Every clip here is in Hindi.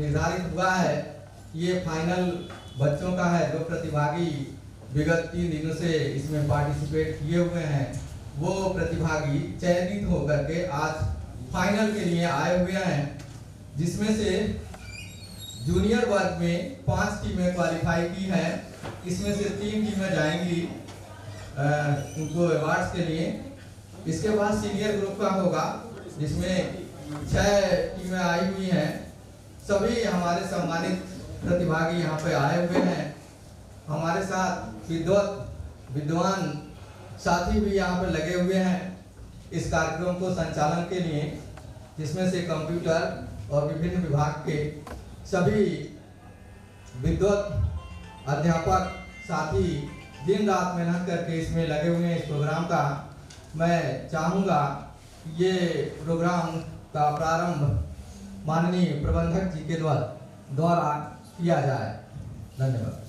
निर्धारित हुआ है, ये फाइनल बच्चों का है। जो प्रतिभागी विगत 3 दिनों से इसमें पार्टिसिपेट किए हुए हैं, वो प्रतिभागी चयनित होकर के आज फाइनल के लिए आए हुए हैं, जिसमें से जूनियर वर्ग में 5 टीमें क्वालिफाई की हैं। इसमें से 3 टीमें जाएंगी उनको अवार्ड्स के लिए। इसके बाद सीनियर ग्रुप का होगा, जिसमें 6 टीमें आई हुई हैं। सभी हमारे सम्मानित प्रतिभागी यहाँ पे आए हुए हैं। हमारे साथ विद्वान साथी भी यहाँ पे लगे हुए हैं इस कार्यक्रम को संचालन के लिए, जिसमें से कंप्यूटर और विभिन्न विभाग के सभी विद्वत अध्यापक साथी दिन रात मेहनत करके इसमें लगे हुए हैं। इस प्रोग्राम का मैं चाहूँगा ये प्रोग्राम का प्रारंभ माननीय प्रबंधक जी के द्वारा किया जाए। धन्यवाद।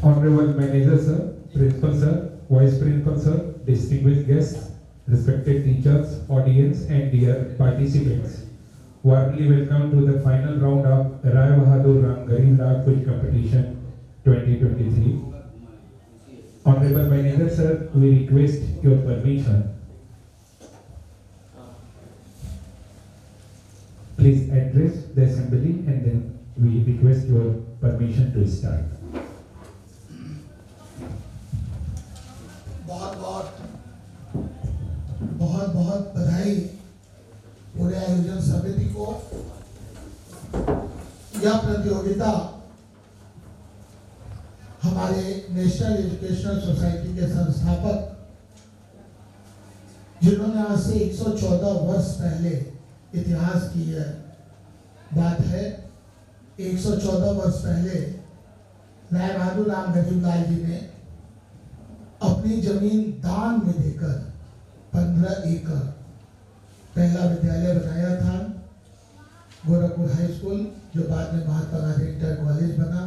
Honorable Manager Sir, Principal Sir, Vice Principal Sir, distinguished guests, respected teachers, audience and dear participants, warmly welcome to the final round of Rai Bahadur Ram Garib Lal Quiz Competition 2023. Honorable Manager Sir, we request your permission. Please address the assembly and then we request your permission to start. बहुत बहुत बधाई पूरे आयोजन समिति को। यह प्रतियोगिता हमारे नेशनल एजुकेशनल सोसाइटी के संस्थापक, जिन्होंने आज से 114 वर्ष पहले इतिहास की यह बात है। 114 वर्ष पहले राय बहादुर राम गरीब लाल जी ने अपनी जमीन दान में देकर 15 एकड़ पहला विद्यालय बनाया था, गोरखपुर हाई स्कूल, जो बाद में महात्मा गांधी इंटर कॉलेज बना।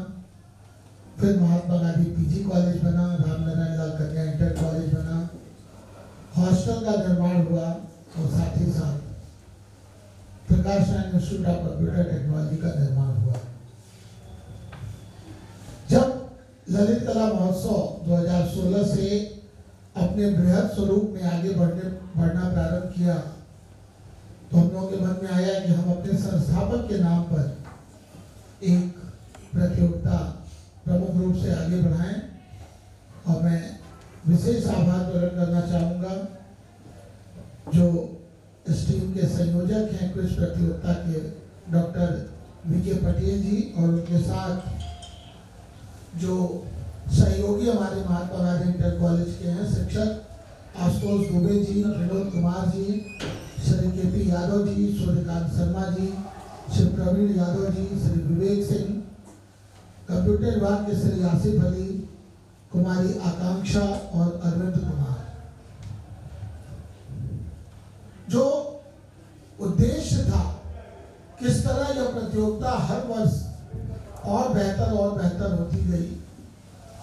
फिर महात्मा गांधी पीजी कॉलेज बना, रामनारायण लाल कन्या इंटर कॉलेज बना। हॉस्टल का निर्माण हुआ और साथ ही साथ Prakash Narayan Institute of Computer Technology का निर्माण हुआ। जब ललित कला महोत्सव 2016 से अपने बृहद स्वरूप में आगे बढ़ना प्रारंभ किया, तो हम लोगों के मन में आया कि हम अपने संस्थापक के नाम पर एक प्रतियोगिता प्रमुख रूप से आगे बढ़ाएं। और मैं विशेष आभार प्रकट करना चाहूँगा जो इस टीम के संयोजक हैं क्विज प्रतियोगिता के, डॉक्टर वीके पटेल जी, और उनके साथ जो सहयोगी हमारे महात्मा गांधी इंटर कॉलेज के हैं, शिक्षक आशुतोष दुबे जी, विनोद कुमार जी, श्री केपी यादव जी, सूर्यकांत शर्मा जी, श्री प्रवीण यादव जी, श्री विवेक सिंह, कंप्यूटर विभाग के श्री आसिफ अली, कुमारी आकांक्षा और अरविंद कुमार। जो उद्देश्य था किस तरह यह प्रतियोगिता हर वर्ष और बेहतर होती गई,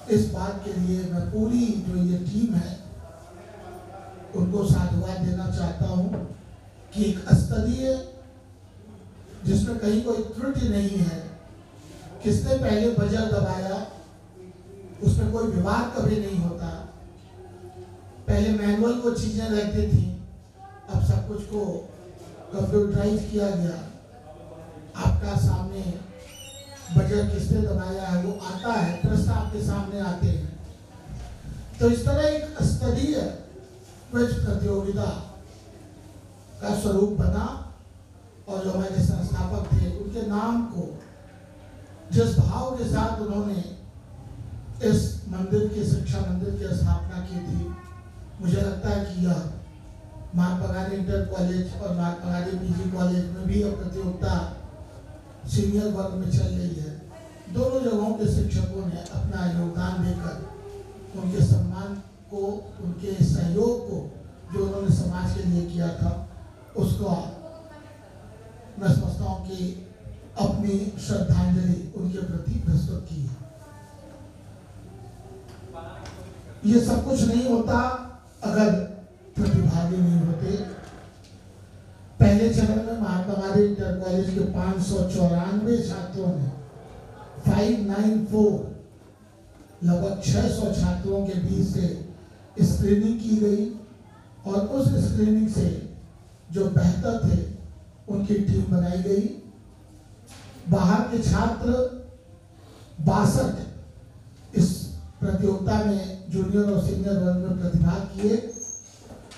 इस बात के लिए मैं पूरी जो ये टीम है उनको साधुवाद देना चाहता हूँ कि एक स्तरीय, जिसमें कहीं कोई त्रुटि नहीं है, किसने पहले बजर दबाया उसमें कोई विवाद कभी नहीं होता। पहले मैनुअल वो चीजें रहती थी, अब सब कुछ को कंप्यूटराइज किया गया। आपका सामने बजर किसने दबाया है वो आता है, प्रश्न आपके सामने आते हैं। तो इस तरह एक स्तरीय क्विज प्रतियोगिता का स्वरूप बना, और जो हमारे संस्थापक थे उनके नाम को जिस भाव के साथ उन्होंने इस मंदिर की, शिक्षा मंदिर की स्थापना की थी, मुझे लगता है कि यह महात्मा गांधी इंटर कॉलेज और महात्मा गांधी पीजी कॉलेज में भी यह प्रतियोगिता सीनियर वर्ग में चल रही है। दोनों जगहों के शिक्षकों ने अपना योगदान देकर उनके सम्मान को, उनके सहयोग को जो उन्होंने समाज के लिए किया था, उसको मैं समझता हूँ कि अपनी श्रद्धांजलि उनके प्रति प्रस्तुत की है। ये सब कुछ नहीं होता अगर प्रतिभागी नहीं होते। पहले चरण में महात्मा गांधी इंटर कॉलेज के 594 छात्रों ने 594 लगभग 600 छात्रों के बीच से स्क्रीनिंग की गई और उस स्क्रीनिंग से जो बेहतर थे उनकी टीम बनाई गई। बाहर के छात्र 62 इस प्रतियोगिता में जूनियर और सीनियर वर्ग में प्रतिभाग किए।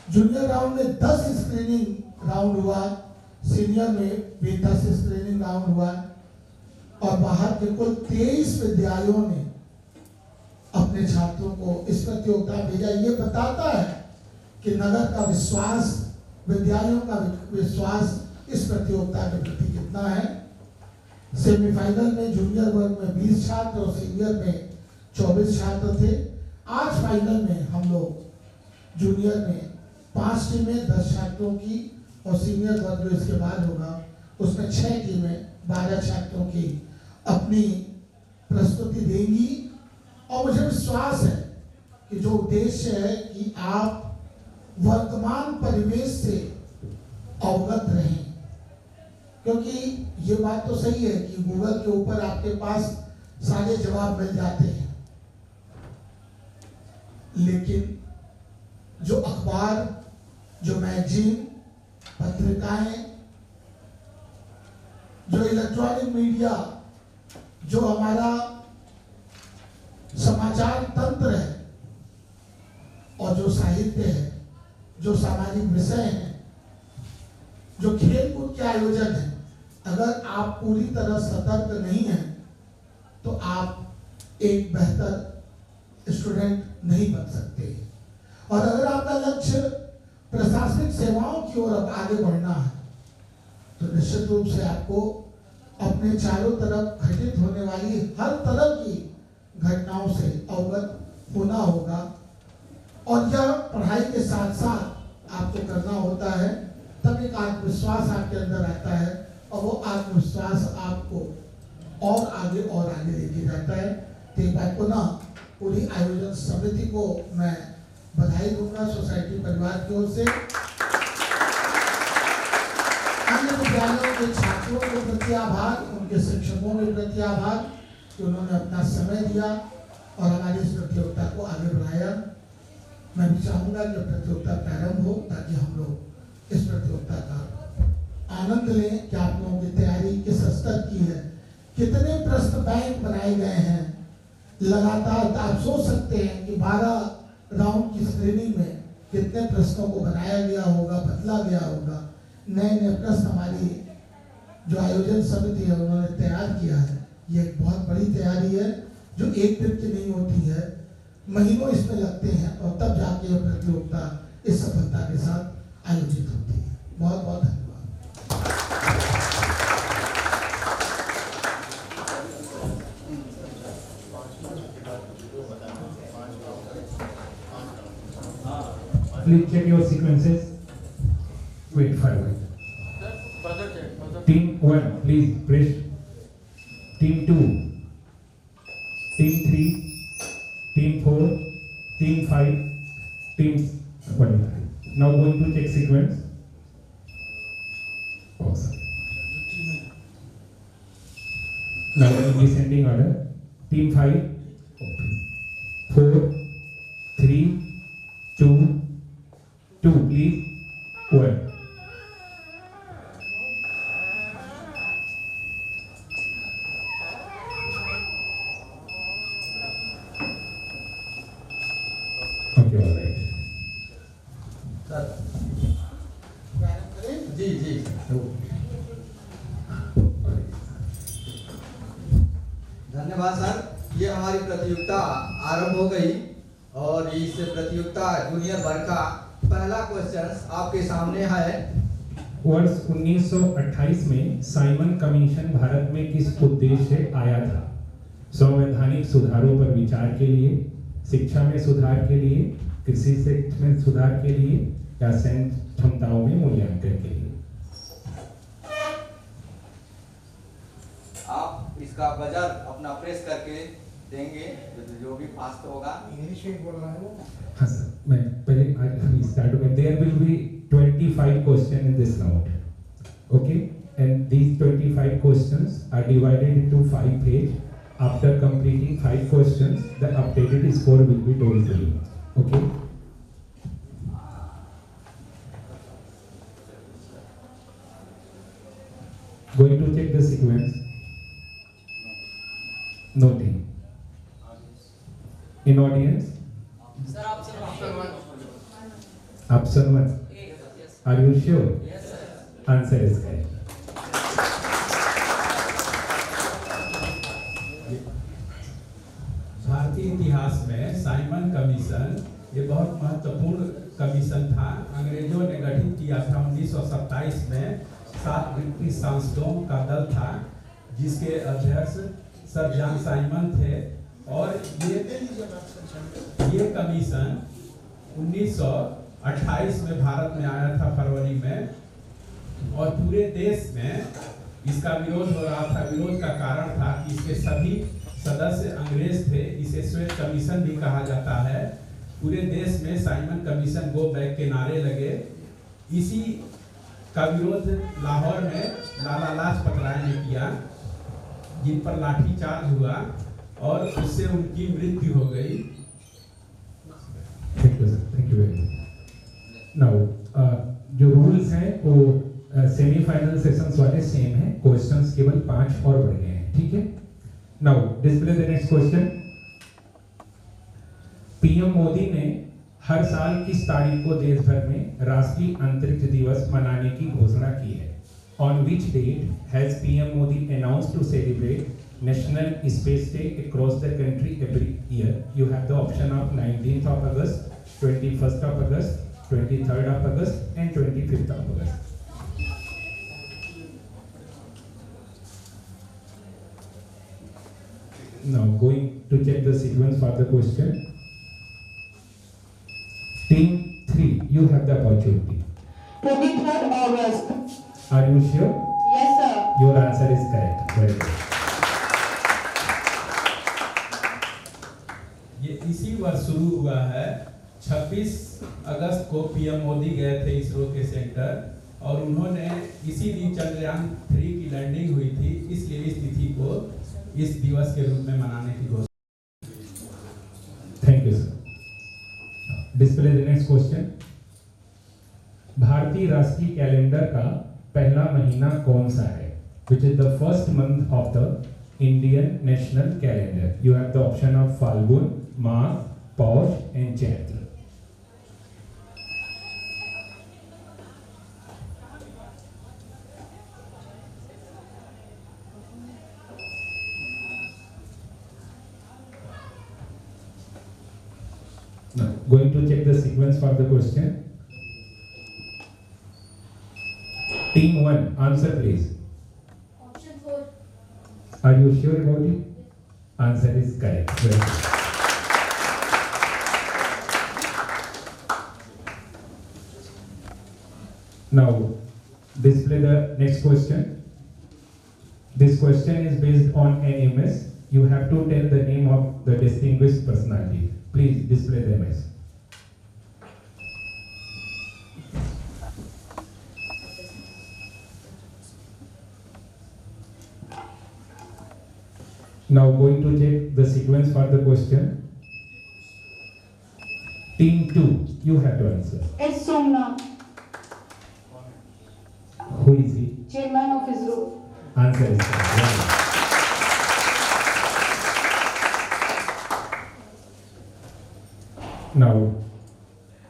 जूनियर राउंड में 10 स्क्रीनिंग राउंड हुआ, सीनियर में भी 10 स्क्रीनिंग राउंड हुआ और बाहर के कुल 23 विद्यालयों ने अपने छात्रों को इस प्रतियोगिता भेजा। ये बताता है कि नगर का विश्वास, विद्यालयों का विश्वास इस प्रतियोगिता के प्रति कितना है। सेमीफाइनल में जूनियर वर्ग में 20 छात्र और सीनियर में 24 छात्र थे। आज फाइनल में हम लोग जूनियर में 5 टीमें 10 छात्रों की और सीनियर वर्ग जो इसके बाद होगा उसमें 6 टीमें 12 छात्रों की अपनी प्रस्तुति देंगी। और मुझे विश्वास है कि जो उद्देश्य है कि आप वर्तमान परिवेश से अवगत रहें, क्योंकि ये बात तो सही है कि गूगल के ऊपर आपके पास सारे जवाब मिल जाते हैं, लेकिन जो अखबार, जो मैगजीन, पत्रिकाएं, जो इलेक्ट्रॉनिक मीडिया, जो हमारा समाचार तंत्र है और जो साहित्य है, जो सामाजिक विषय हैं, जो खेल कूद के आयोजन है, अगर आप पूरी तरह सतर्क नहीं हैं तो आप एक बेहतर स्टूडेंट नहीं बन सकते। और अगर आपका लक्ष्य प्रशासनिक सेवाओं की ओर अब आगे बढ़ना है तो निश्चित रूप से आपको अपने चारों तरफ घटित होने वाली हर तरह की घटनाओं से अवगत होना होगा। और यह पढ़ाई के साथ साथ आपको करना होता है, तब एक आत्मविश्वास आपके अंदर आता है और वो आत्मविश्वास आपको और आगे लेके जाता है। तो एक बार पुनः पूरी आयोजन समिति को मैं बधाई दूंगा सोसाइटी परिवार की ओर से। अन्य विद्यालयों के छात्रों के प्रति आभार, उनके शिक्षकों के प्रति आभार कि उन्होंने अपना समय दिया और हमारी इस प्रतियोगिता को आगे बढ़ाया। मैं भी चाहूंगा कि प्रतियोगिता प्रारंभ हो ताकि हम लोग इस प्रतियोगिता का आनंद लें कि आप लोगों की तैयारी किस स्तर की है, कितने प्रश्न बैंक बनाए गए हैं लगातार। आप सोच सकते हैं कि 12 राउंड की स्क्रीनिंग में कितने प्रश्नों को बनाया गया होगा, बदला गया होगा। नए नए प्रश्न हमारी जो आयोजन समिति है उन्होंने तैयार किया है। ये एक बहुत बड़ी तैयारी है जो एक दिन की नहीं होती है, महीनों इसमें लगते हैं और तब जाके यह प्रतियोगिता इस सफलता के साथ आयोजित होती है। बहुत बहुत धन्यवाद। Please check your sequences. Wait for a while. Team 1, please press. Team 2, Team 3, Team 4, Team 5, Team 1. Now going to check sequence. Oh, sorry. Now in descending order. Team 5, 4, 3, 2, please. 1. Okay, all right. Sir प्रारंभ करें। जी जी धन्यवाद सर। ये हमारी प्रतियोगिता आरंभ हो गई और इस प्रतियोगिता जूनियर वर्ग का पहला क्वेश्चन आपके सामने है। वर्ष 1928 में साइमन कमीशन भारत में किस उद्देश्य से आया था? संवैधानिक सुधारों पर विचार के लिए, शिक्षा में सुधार के लिए, कृषि क्षेत्र में सुधार के लिए या सैन्य क्षमताओं में मूल्यांकन के लिए? आप इसका बजट अपना प्रेस करके देंगे, जो भी फास्ट होगा। इंग्लिश में बोल रहा है वो। हाँ सर, मैं पहले स्टार्ट हो गया। There will be 25 question in this round. Okay, and these 25 questions are divided into 5 pages. After completing 5 questions, the updated score will be told to you. Okay. Going to check the sequence. Noting. In audience? Sir, option one. Option 1. Yes. Are you sure? Yes, sir. Answer is correct. भारतीय इतिहास में साइमन कमीशन ये बहुत महत्वपूर्ण कमीशन था। अंग्रेजों ने गठित किया था 1927 में। 7 ब्रिटिश सांसदों का दल था जिसके अध्यक्ष सर जॉन साइमन थे। और ये कमीशन 1928 में भारत में आया था फरवरी में, और पूरे देश में इसका विरोध हो रहा था। विरोध का कारण था कि इसके सभी सदस्य अंग्रेज थे। इसे श्वेत कमीशन भी कहा जाता है। पूरे देश में साइमन कमीशन गो बैक के नारे लगे। इसी का विरोध लाहौर में लाला लाजपत राय ने किया, जिन पर लाठीचार्ज हुआ और उससे उनकी मृत्यु हो गई। Thank you sir, thank you very much. Now जो रूल्स हैं वो सेमीफाइनल सेशंस वाले सेम हैं। क्वेश्चंस केवल 5 और बढ़ गए हैं, ठीक है। Now display the next question. PM Modi ने हर साल किस तारीख को देश भर में राष्ट्रीय अंतरिक्ष दिवस मनाने की घोषणा की है? On which date has PM Modi announced to celebrate national space day across the country every year? You have the option of 19th of August, 21st of August, 23rd of August and 25th of August. Now going to check the sequence for the question. Team 3, you have the opportunity. 23rd August. Are you sure? Yes, sir. Your answer is correct. Very good. ये इसी वर्ष शुरू हुआ है। 26 अगस्त को पीएम मोदी गए थे इसरो के सेंटर, और उन्होंने इसी दिन चंद्रयान 3 की लैंडिंग हुई थी। इसलिए इस तिथि को इस दिवस के रूप में मनाने की घोषणा। Thank you, sir. Display the next question. भारतीय राष्ट्रीय कैलेंडर का पहला महीना कौन सा है? Which is the first month of the Indian national calendar? You have the option of Falgun, Magh, Paush and Chaitra. Now, going to check the sequence for the question. Team 1, answer please. Option 4. Are you sure about it? Answer is correct. Very good. Now, display the next question. This question is based on an image. You have to tell the name of the distinguished personality. Please display the image. Now going to check the sequence for the question. Team 2, you have to answer. It's Somnath, Who is he? chairman of ISRO. Answer is correct. Very good. Now,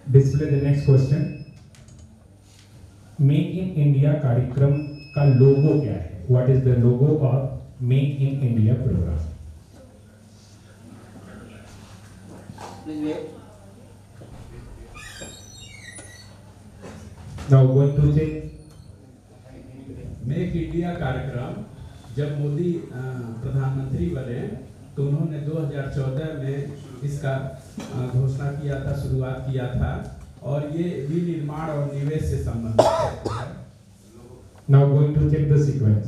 display the next question. Make in India कार्यक्रम का लोगो क्या है? What is the logo of Make in India program? Please wait. Now going to check. Make India कार्यक्रम जब मोदी प्रधानमंत्री बने तो उन्होंने 2014 में इसका घोषणा किया था, शुरुआत किया था, और ये विनिर्माण और निवेश से संबंधित है। Now going to check the sequence.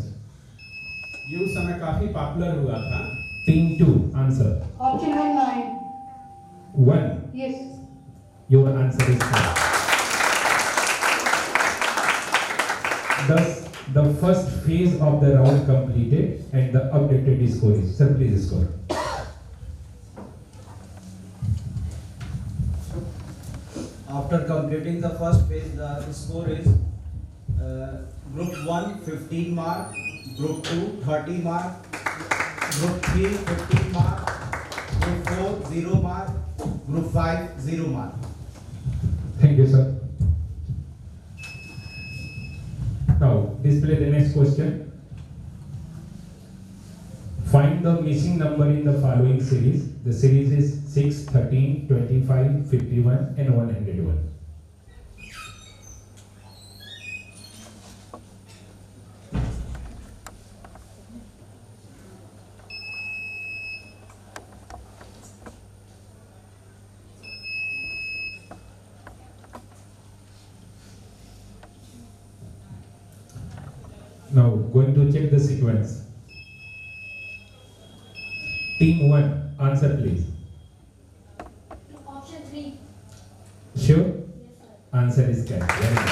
ये उस समय काफी पॉपुलर हुआ था। Team 2, answer. Option 1, 9. 1. Yes. Your answer is correct. Thus, the first phase of the round completed and the updated score is. Sir, please score. After completing the first phase, the score is Group 1 15 mark, Group 2 30 mark, Group 3 15 mark, Group 4 0 mark, Group 5 0 mark. Thank you, sir. Now, display the next question. Find the missing number in the following series. The series is 6, 13, 25, 51 and 101. Now, going to check the sequence. Team 1, answer please. Option 3. Sure? Yes, sir. Answer is correct. Very good.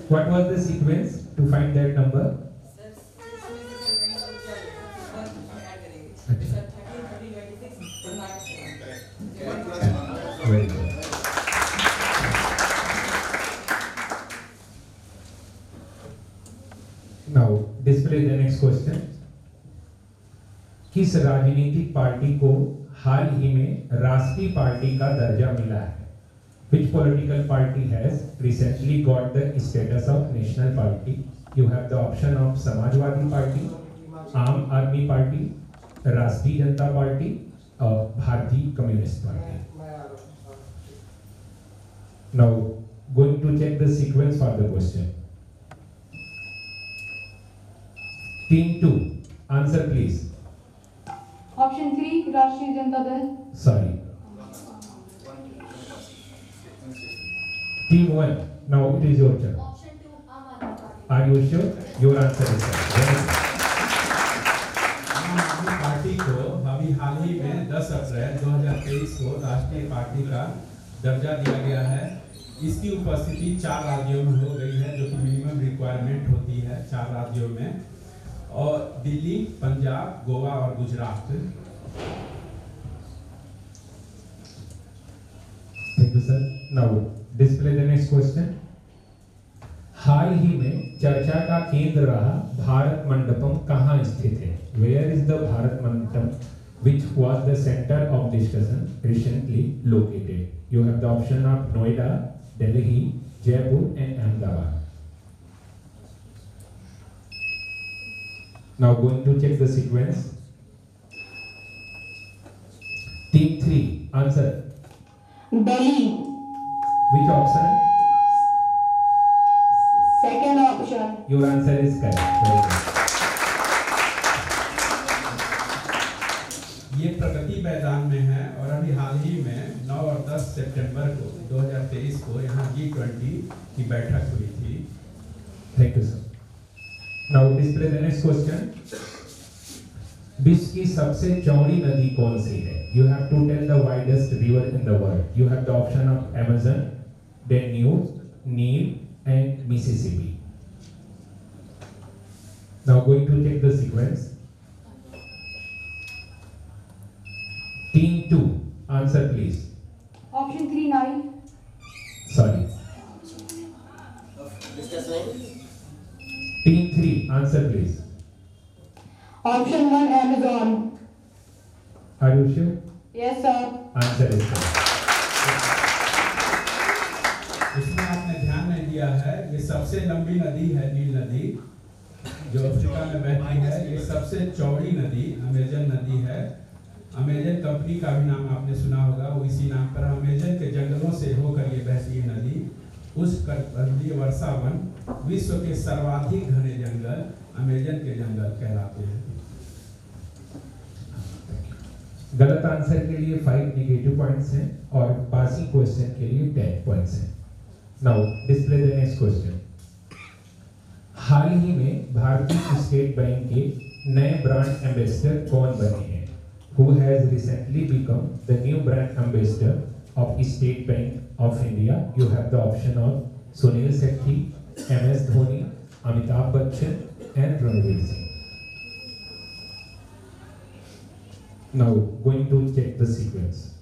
What was the sequence to find that number? Very good. Now, display the next question. किस राजनीतिक पार्टी को हाल ही में राष्ट्रीय पार्टी का दर्जा मिला है? Which political party has recently got the status of national party? You have the option of Samajwadi party, आम आदमी पार्टी, राष्ट्रीय जनता पार्टी और भारतीय communist party. Now, going to check the sequence for the question. Team 2, answer please. Option 3. राष्ट्रीय Janata Dal. Sorry. Team 1, now it is your turn. Option 2. आम आदमी party. Are you sure? Your answer is correct. Very good. आम आदमी पार्टी को अभी हाल ही में 10 अप्रैल 2023 को राष्ट्रीय पार्टी का दर्जा दिया गया है. इसकी उपस्थिति 4 राज्यों में हो गई है, जो कि मिनिमम रिक्वायरमेंट होती है 4 राज्यों में, और दिल्ली, पंजाब, गोवा और Gujarat. Thank you, sir. Now, display the next question. हाल ही में चर्चा का केंद्र रहा भारत मंडपम कहाँ स्थित है? Where is the Bharat Mandapam, which was the center of discussion, recently located? You have the option of Noida, Delhi, Jaipur and Ahmedabad. Now going to check the sequence. Team 3, answer. Delhi. Which option? Second option. Your answer is correct. Very good. ये प्रगति मैदान में है और अभी हाल ही में 9 और 10 सितंबर को 2023 को यहाँ G20 की बैठक हुई थी. Thank you, sir. Now display the next question. विश्व की सबसे चौड़ी नदी कौन सी है? You have to tell the widest river in the world. You have the option of Amazon, Danube, Nile and Mississippi. Now going to check the sequence. Team 2, answer please. Option 3. Nile. Sorry. Team 3, answer please. Option 1. Amazon. Are you sure? Yes, sir. Answer is correct. इसमें आपने ध्यान नहीं दिया है, ये सबसे लंबी नदी है नील नदी, जो अफ्रीका में बहती है. ये सबसे चौड़ी नदी अमेजन नदी है. अमेजन कंपनी का भी नाम आपने सुना होगा, वो इसी नाम पर. अमेजन के जंगलों से होकर ये बहती है नदी. उष्णकटिबंधीय वर्षा वन, विश्व के सर्वाधिक घने जंगल अमेजन के जंगल कहलाते हैं. गलत आंसर के लिए 5 नेगेटिव पॉइंट्स हैं और पासिंग क्वेश्चन के लिए 10 पॉइंट्स हैं. Now display the next question. हाल ही में भारतीय स्टेट बैंक के नए ब्रांड एम्बेसडर कौन बने हैं? Who has recently become the new brand ambassador of State Bank of India? You have the option of Sunil Sethi, MS Dhoni, Amitabh Bachchan, and Ranveer Singh. Now going to check the sequence.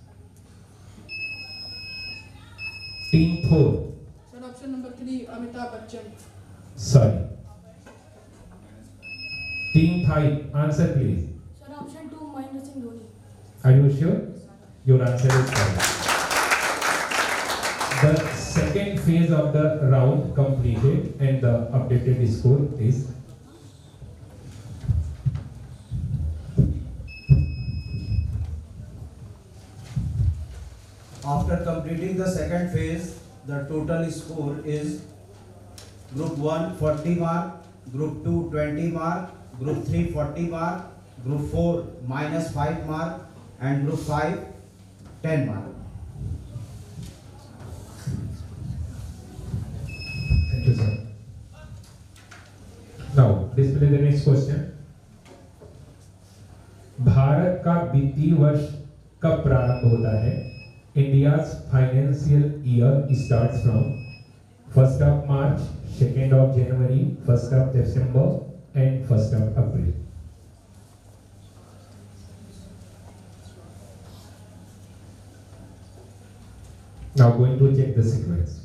Team 4. Sir, option number 3, Amitabh Bachchan. Sorry. Team 5. Answer please. Sir, option 2, Mahendra Singh Dhoni. Are you sure? Your answer is correct. The second phase of the round completed and the updated score is After completing the second phase, the total score is Group 1 40 mark, Group 2 20 mark, Group 3 40 mark, Group 4 -5 mark, and Group 5 10 mark. Thank you, sir. Now, display the next question. Bharat का वित्तीय वर्ष कब प्रारंभ होता है? India's financial year starts from 1st of March, 2nd of January, 1st of December, and 1st of April. Now going to check the sequence.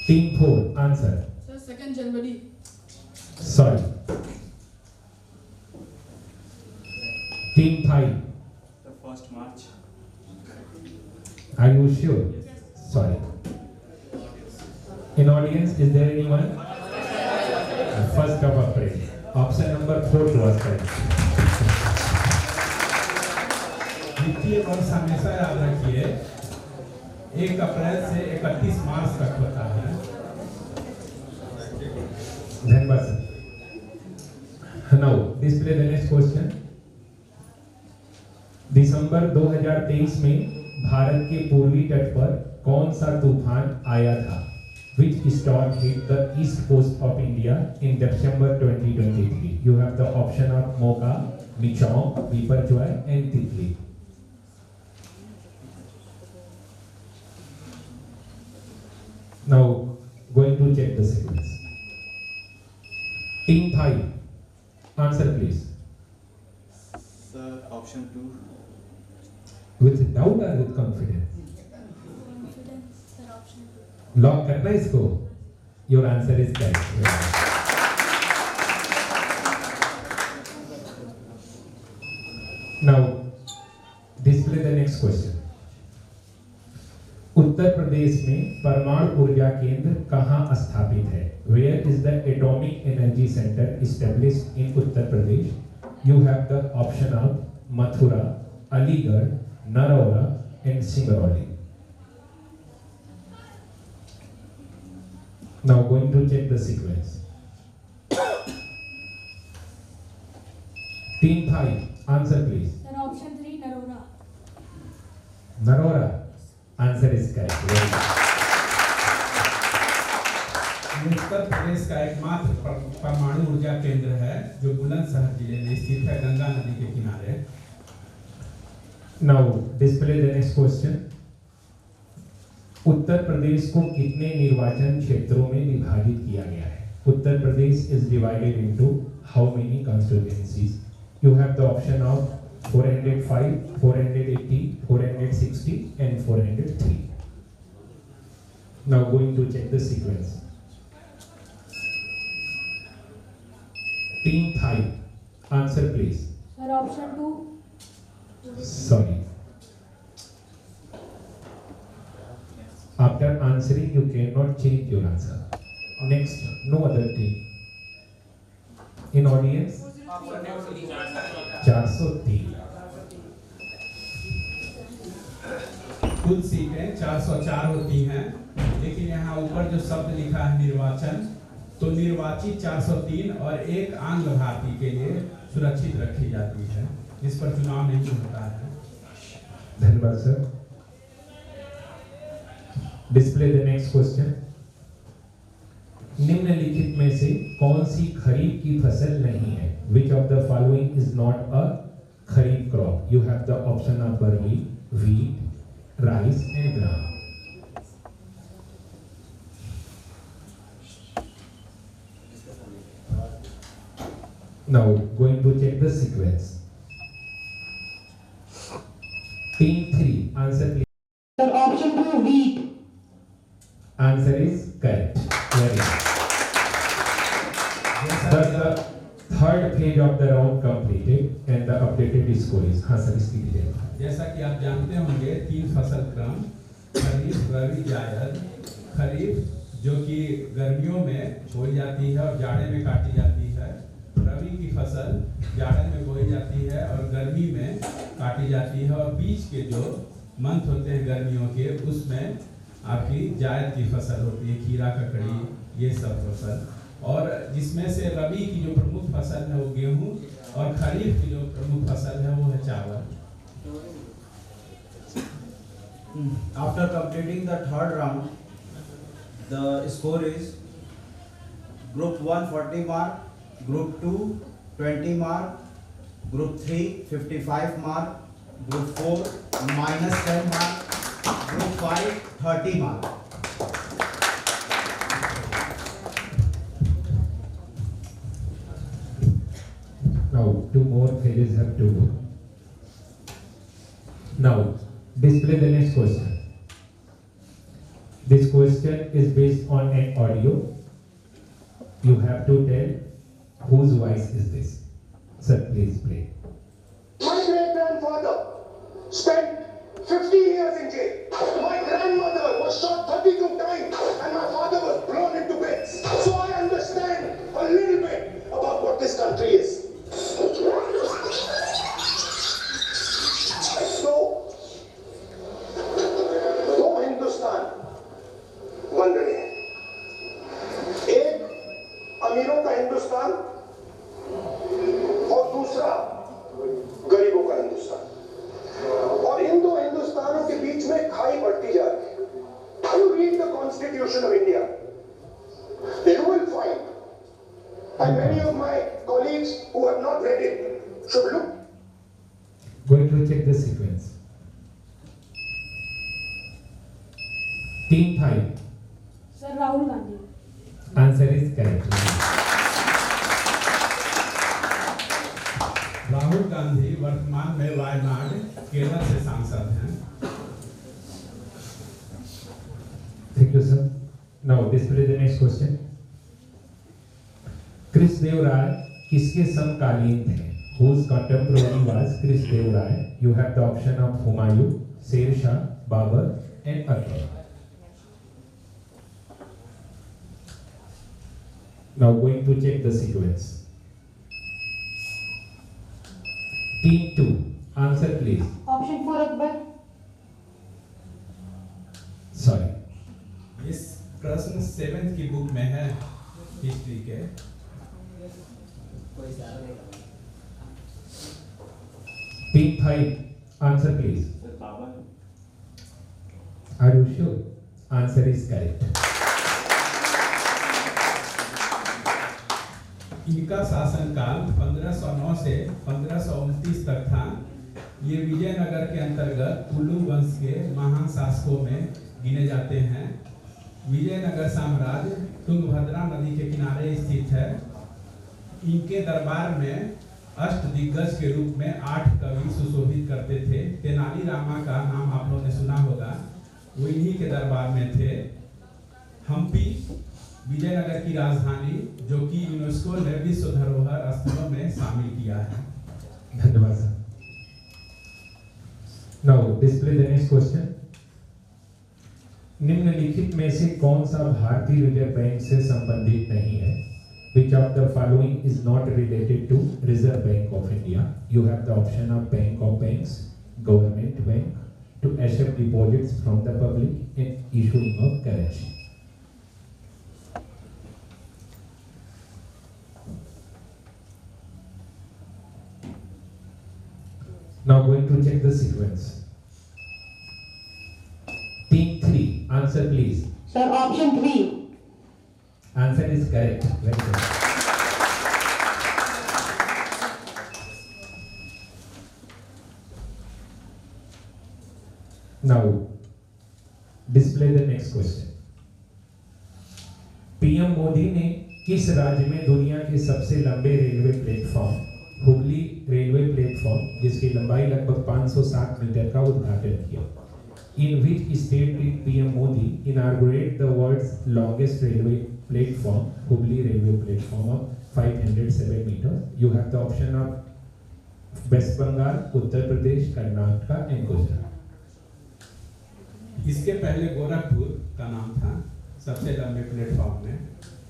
Team 4, answer. Sir, 2nd January. Sorry. Team 5, The 1st March. are you sure? Sorry. In audience, is there anyone? 1st of April. Option number 4 was correct. वित्तीय वर्ष हमेशा याद रखिए 1 अप्रैल से 31 मार्च तक होता है। धन्यवाद sir. Now display the next question. दिसंबर 2023 में भारत के पूर्वी तट पर कौन सा तूफान आया था? Which storm hit the east coast of India in December 2023? You have the option of Mocha, Michong, Biparjoy, and Titli. Now going to check the sequence. Team 5, answer please. Sir, option 2. With doubt or with confidence? Confidence, sir, option 2. Lock करना इसको. Your answer is correct. Now display the next question. Uttar Pradesh में परमाणु ऊर्जा केंद्र कहाँ स्थापित है? Where is the atomic energy center established in Uttar Pradesh? You have the option of Mathura, Aligarh, Narora, and Singrauli. Now going to check the sequence. Team 5, answer please. Sir, option 3, Narora. Narora, answer is correct. Very good. Uttar Pradesh का एकमात्र परमाणु ऊर्जा केंद्र है जो बुलंदशहर जिले में स्थित है, गंगा नदी के किनारे। Now display the next question. Uttar Pradesh को कितने निर्वाचन क्षेत्रों में विभाजित किया गया है? Uttar Pradesh is divided into how many constituencies? You have the option of 405, 480, 460, and 403. Now going to check the sequence. Team 5, answer please. Sir, option 2. Sorry. After answering, you cannot change your answer. Next, no other team. In audience, 403. कुल सीटें 404 होती हैं, लेकिन यहाँ ऊपर जो शब्द लिखा है निर्वाचन, तो निर्वाचित 403 और एक आंग्ल भारतीय के लिए सुरक्षित रखी जाती है, जिस पर चुनाव नहीं होता है। धन्यवाद sir. Display the next question. निम्नलिखित में से कौन सी खरीफ की फसल नहीं है? Which of the following is not a kharif crop? You have the option of barley, wheat, rice and gram. Now going to check the sequence. Team 3, answer please. Sir, option 2, wheat. Answer is correct. Very good. Thus the third phase of the round completed and the updated score is. हाँ सर इसकी डिटेल। जैसा कि आप जानते होंगे 3 फसल क्रम खरीफ, रबी, जायद। खरीफ जो कि गर्मियों में बोई जाती है और जाड़े में काटी जाती है। रबी की फसल जाड़े में बोई जाती है और गर्मी में काटी जाती है। और बीच के जो मंथ होते हैं गर्मियों के, उसमें आपकी जायद की फसल होती है, खीरा, ककड़ी, ये सब फसल। और जिसमें से रबी की जो प्रमुख फसल है वो गेहूं और खरीफ की जो प्रमुख फसल है वो है चावल। After completing the third round, the score is Group 1 40 mark, Group 2 20 mark, Group 3 55 mark, Group 4 -10 mark, Group 5 30 mark. Now 2 more phases have to go. Now display the next question. This question is based on an audio. You have to tell whose voice is this. Sir, please play. My great-grandfather spent 15 years in jail. My grandmother was shot 32 times and my father was blown into bits. So I understand a little bit about what this country is. So, दो हिंदुस्तान बन रहे हैं। एक अमीरों का हिंदुस्तान और दूसरा गरीबों का हिंदुस्तान। और इन दो हिंदुस्तानों के बीच में खाई बढ़ती जा रही है। You read the Constitution of India, you will find, and many of my colleagues who have not read it should look. Going to check the sequence. Team 5. Sir, Rahul Gandhi. Answer is correct. Rahul Gandhi वर्तमान में वायनाड केरल से सांसद हैं। Thank you, sir. Now display the next question. Krishnadeva राय किसके समकालीन थे? Whose contemporary was Krishnadeva Rai? You have the option of Humayun, Sher Shah, Babar and Akbar. Now going to check the sequence. Team 2, answer please. Option 4, Akbar. Sorry. इस प्रश्न 7th की बुक में है हिस्ट्री के। Team 5, answer please. Sir, Babar. Are you sure? Answer is correct. इनका शासनकाल 1509 से 1529 तक था। ये विजयनगर के अंतर्गत कुल्लू वंश के महान शासकों में गिने जाते हैं। विजयनगर साम्राज्य तुंगभद्रा नदी के किनारे स्थित है। इनके दरबार में अष्टदिग्गज के रूप में 8 कवि सुशोभित करते थे। तेनाली रामा का नाम आप लोगों ने सुना होगा, वो इन्हीं के दरबार में थे। हम्पी विजयनगर की राजधानी, जो कि यूनेस्को ने विश्व धरोहर स्थलों में शामिल किया है। धन्यवाद sir. Now display the next question. निम्नलिखित में से कौन सा भारतीय रिजर्व बैंक से संबंधित नहीं है? Which of the following is not related to Reserve Bank of India? You have the option of Bank of Banks, Government Bank, to accept deposits from the public, and issuing of currency. Now going to check the sequence. Team 3, answer please. Sir, option 3. Answer is correct. Very good. Now display the next question. PM Modi ने किस राज्य में दुनिया के सबसे लंबे railway platform Hubli railway platform जिसकी लंबाई लगभग 507 मीटर का उद्घाटन किया? In which state did PM Modi inaugurate the world's longest railway platform, Hubli railway platform of 507 meters? You have the option of West Bengal, Uttar Pradesh, Karnataka and Gujarat. इसके पहले गोरखपुर का नाम था सबसे लंबे प्लेटफॉर्म में,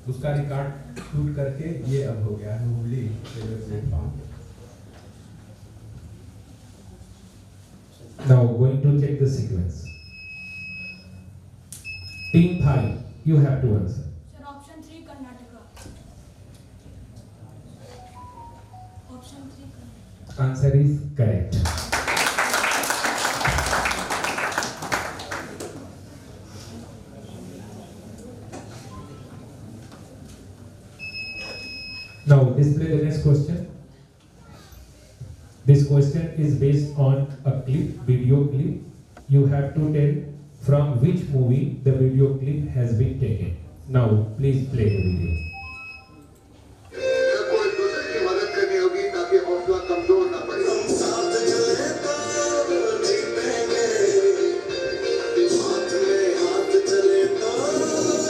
उसका रिकॉर्ड टूट करके ये अब हो गया है Hubli railway platform. Now going to check the sequence. Team 5, you have to answer. Sir, option 3 Karnataka. Option 3 Karnataka. Answer is correct. Now display the next question. This question is based on a clip, video clip. You have to tell from which movie the video clip has been taken. Now please play the video. सबको एक दूसरे की मदद करनी होगी ताकि हौसला कमजोर ना पड़े। हम साथ चले तो जीतेंगे, हाथ में हाथ चले तो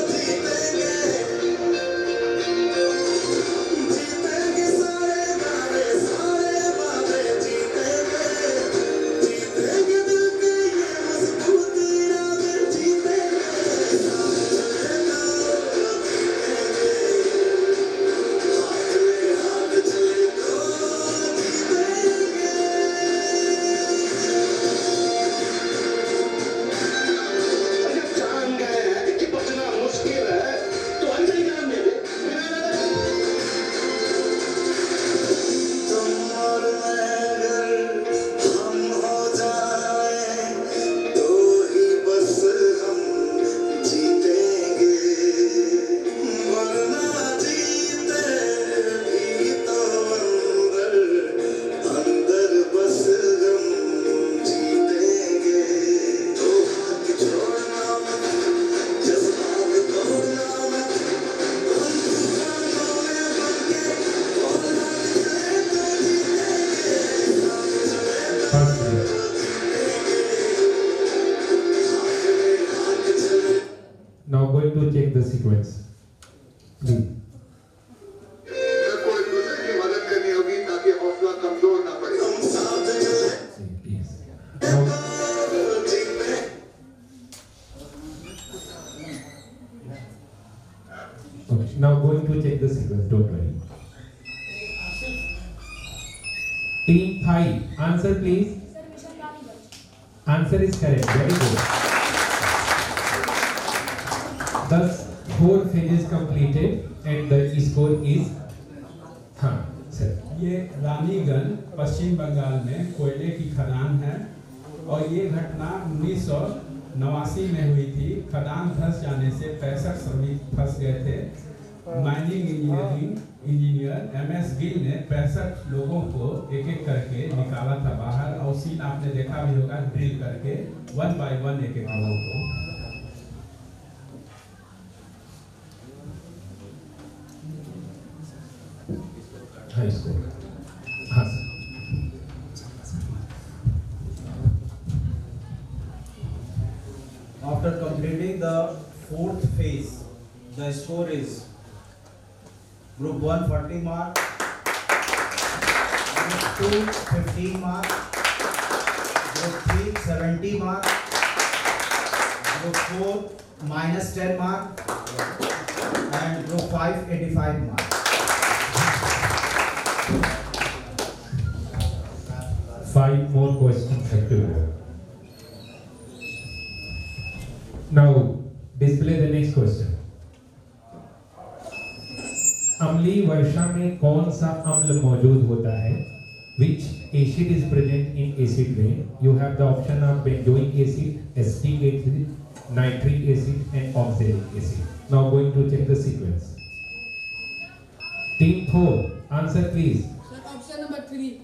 जीतेंगे, जीतेंगे सारे गाने सारे वादे जीतेंगे, जीतेंगे दिल के ये मजबूत इरादे जीतेंगे, साथ चले तो जीतेंगे, हाथ में हाथ चले तो जीतेंगे। जब जान गए हैं कि बचना मुश्किल है तो अंजलि नाम ले ले। तुम और मैं अगर हम हो जाएं तो ही बस हम जीतेंगे, वरना जीते भी तो अंदर अंदर बस हम जीतेंगे। तो हाथ छोड़ना मत, जज्बात तोड़ना मत, हम तूफानों में बन के बोलना चले तो जीतेंगे, साथ चले तो First video. हाथ चले। Now going to check the sequence. Please. सबको एक दूसरे की मदद करनी होगी ताकि हौसला कमजोर ना पड़े। हम साथ चले Please. Now, तो जीतेंगे। okay. Now going to check the sequence. Don't worry. Team 5, answer please. Sir, Mission Raniganj. Answer is correct. Very good. Thus, 4 phases completed and the score is sir. ये रानीगंज पश्चिम बंगाल में कोयले की खदान है और ये घटना 1989 में हुई थी। खदान धंस जाने से 65 श्रमिक फंस गए थे। माइनिंग इंजीनियर MS गिल ने 65 लोगों को एक एक करके निकाला था बाहर और सीन आपने देखा भी होगा, ड्रिल करके 1 by 1 एक एक लोगों को। High score. Sir. After completing the 4th phase, the score is Group 1 40 mark, Group 2 15 mark, Group 3 70 mark, Group 4 -10 mark, and Group 5 85 mark. Five more questions have to go. Now display the next question. Amli वर्षा में कौन सा अम्ल मौजूद होता है? Which acid is present in acid rain? You have the option of benzoic acid, acetic acid, nitric acid and oxalic acid. Now going to check the sequence. Team 4, answer please. Sir, option number 3.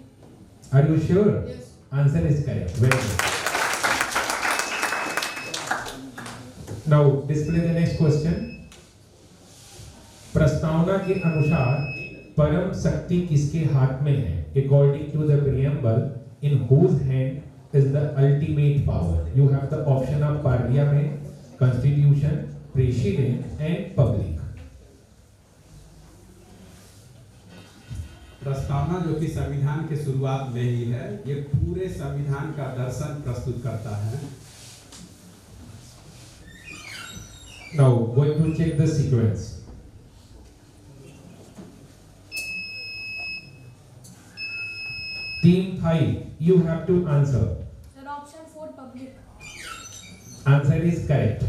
Are you sure? Yes. Answer is correct. Very good. Now display the next question. प्रस्तावना के अनुसार परम शक्ति किसके हाथ में है? According to the preamble, in whose hand is the ultimate power? You have the option of Parliament, Constitution, President, and Public. प्रस्तावना जो कि संविधान के शुरुआत में ही है, ये पूरे संविधान का दर्शन प्रस्तुत करता है। Now, going to check the sequence. Team 5, you have to answer. Sir, option 4 public. Answer is correct.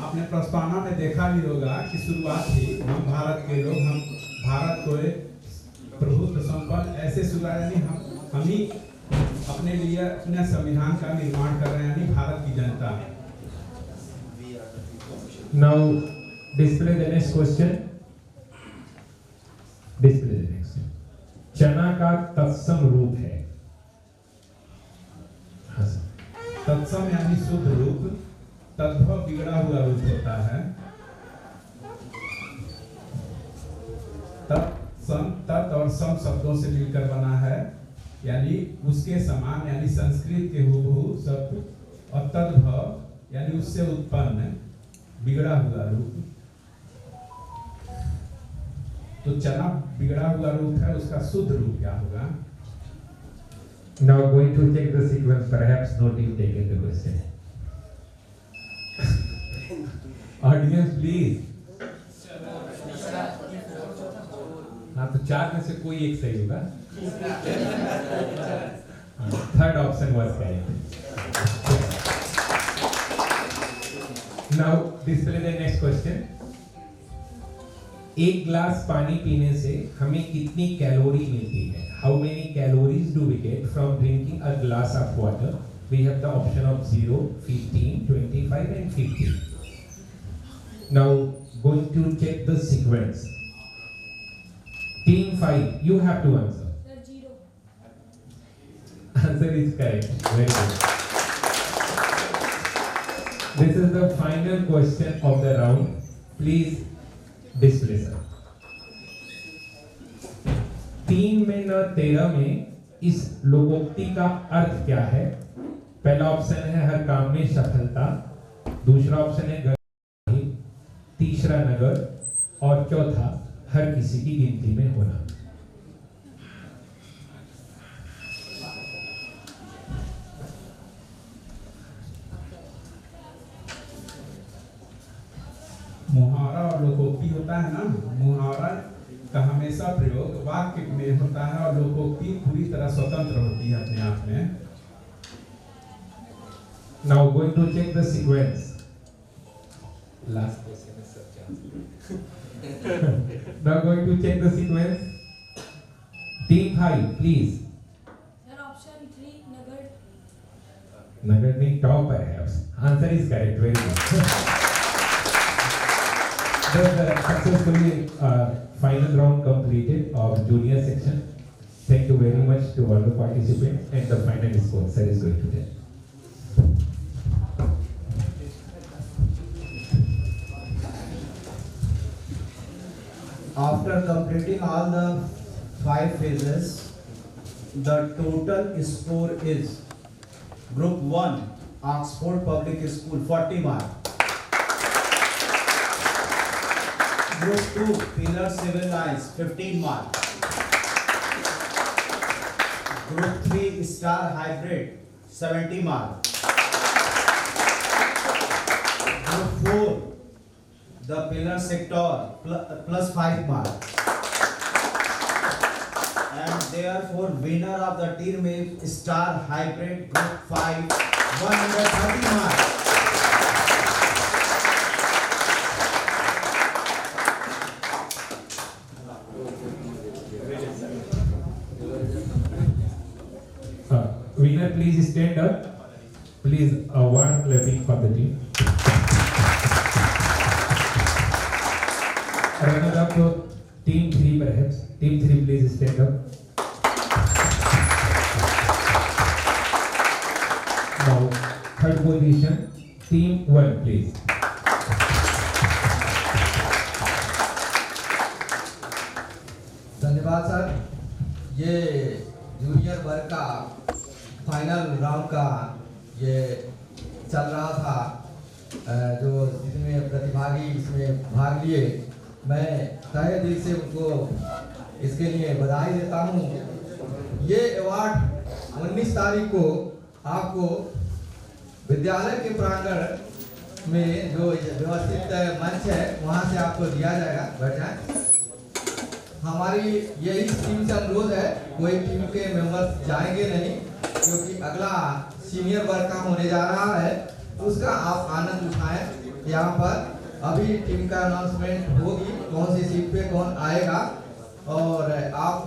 आपने प्रस्तावना में देखा भी होगा कि शुरुआत ही हम भारत के लोग, हम भारत को एक प्रभुत्व संपन्न ऐसे शुरुआत, यानी हम ही अपने लिए अपने संविधान का निर्माण कर रहे हैं, यानी भारत की जनता। Now, display the next question. Display the next. चना का तत्सम रूप है। हाँ सर। तत्सम यानी शुद्ध रूप, तद्भव बिगड़ा हुआ रूप होता है। तत् और सम शब्दों से मिलकर बना है, यानी उसके समान, यानी संस्कृत के हूबहू शब्द, और तद्भव यानी उससे उत्पन्न बिगड़ा हुआ रूप। तो चना बिगड़ा हुआ रूप है, उसका शुद्ध रूप क्या होगा? Now going to check the sequence, perhaps not you taken the question. Audience please. हाँ तो चार में से कोई एक सही होगा। Third option was correct. Now display the next question. एक ग्लास पानी पीने से हमें कितनी कैलोरी मिलती है? How many calories do we get from drinking a glass of water? We have the option of 0, 15, 25 and 50. Now going to check the sequence. Team 5, you have to answer. Sir, 0. Answer is correct. Very good. This is the final question of the round. Please display sir. 3 में न 13 में इस लोकोक्ति का अर्थ क्या है? पहला ऑप्शन है हर काम में सफलता, दूसरा ऑप्शन है घर, तीसरा नगर, और चौथा हर किसी की गिनती में होना। मुहावरा और लोकोक्ति होता है ना, मुहावरा का हमेशा प्रयोग वाक्य में होता है और लोकोक्ति पूरी तरह स्वतंत्र होती है अपने आप में। Now going to check the sequence. Last question is sir chance. Now going to check the sequence. Team 5, please. Sir, option 3 nagar. Nagar means top perhaps. Answer is correct. Very good. Thus successfully final round completed of junior section. Thank you very much to all the participants, and the final score sir is going to tell. After completing all the 5 phases, the total score is Group 1, Oxford Public School, 40 marks. Group 2, Pillar Civil Lines, 15 marks. Group 3, Star Hybrid, 70 marks. Group 4, the Pillar Sector, plus 5 marks. And therefore, winner of the team is Star Hybrid Group 5, 130 marks. Winner, please stand up. Please a warm clapping for the team. Runner up to team 3 perhaps. Team 3, please stand up. Now third position, Team 1, please. धन्यवाद सर। ये जूनियर वर्ग का फाइनल राउंड का ये चल रहा था, जो जिसमें प्रतिभागी इसमें भाग लिए, मैं तहे दिल से उनको इसके लिए बधाई देता हूँ। ये अवार्ड 19 तारीख को आपको विद्यालय के प्रांगण में जो व्यवस्थित मंच है वहाँ से आपको दिया जाएगा। बैठ जाएं। हमारी यही टीम से अनुरोध है, कोई टीम के मेंबर्स जाएंगे नहीं, क्योंकि अगला सीनियर वर्ग का होने जा रहा है, उसका आप आनंद उठाएं। यहाँ पर अभी टीम का अनाउंसमेंट होगी, कौन सी सीट पे कौन आएगा, और आप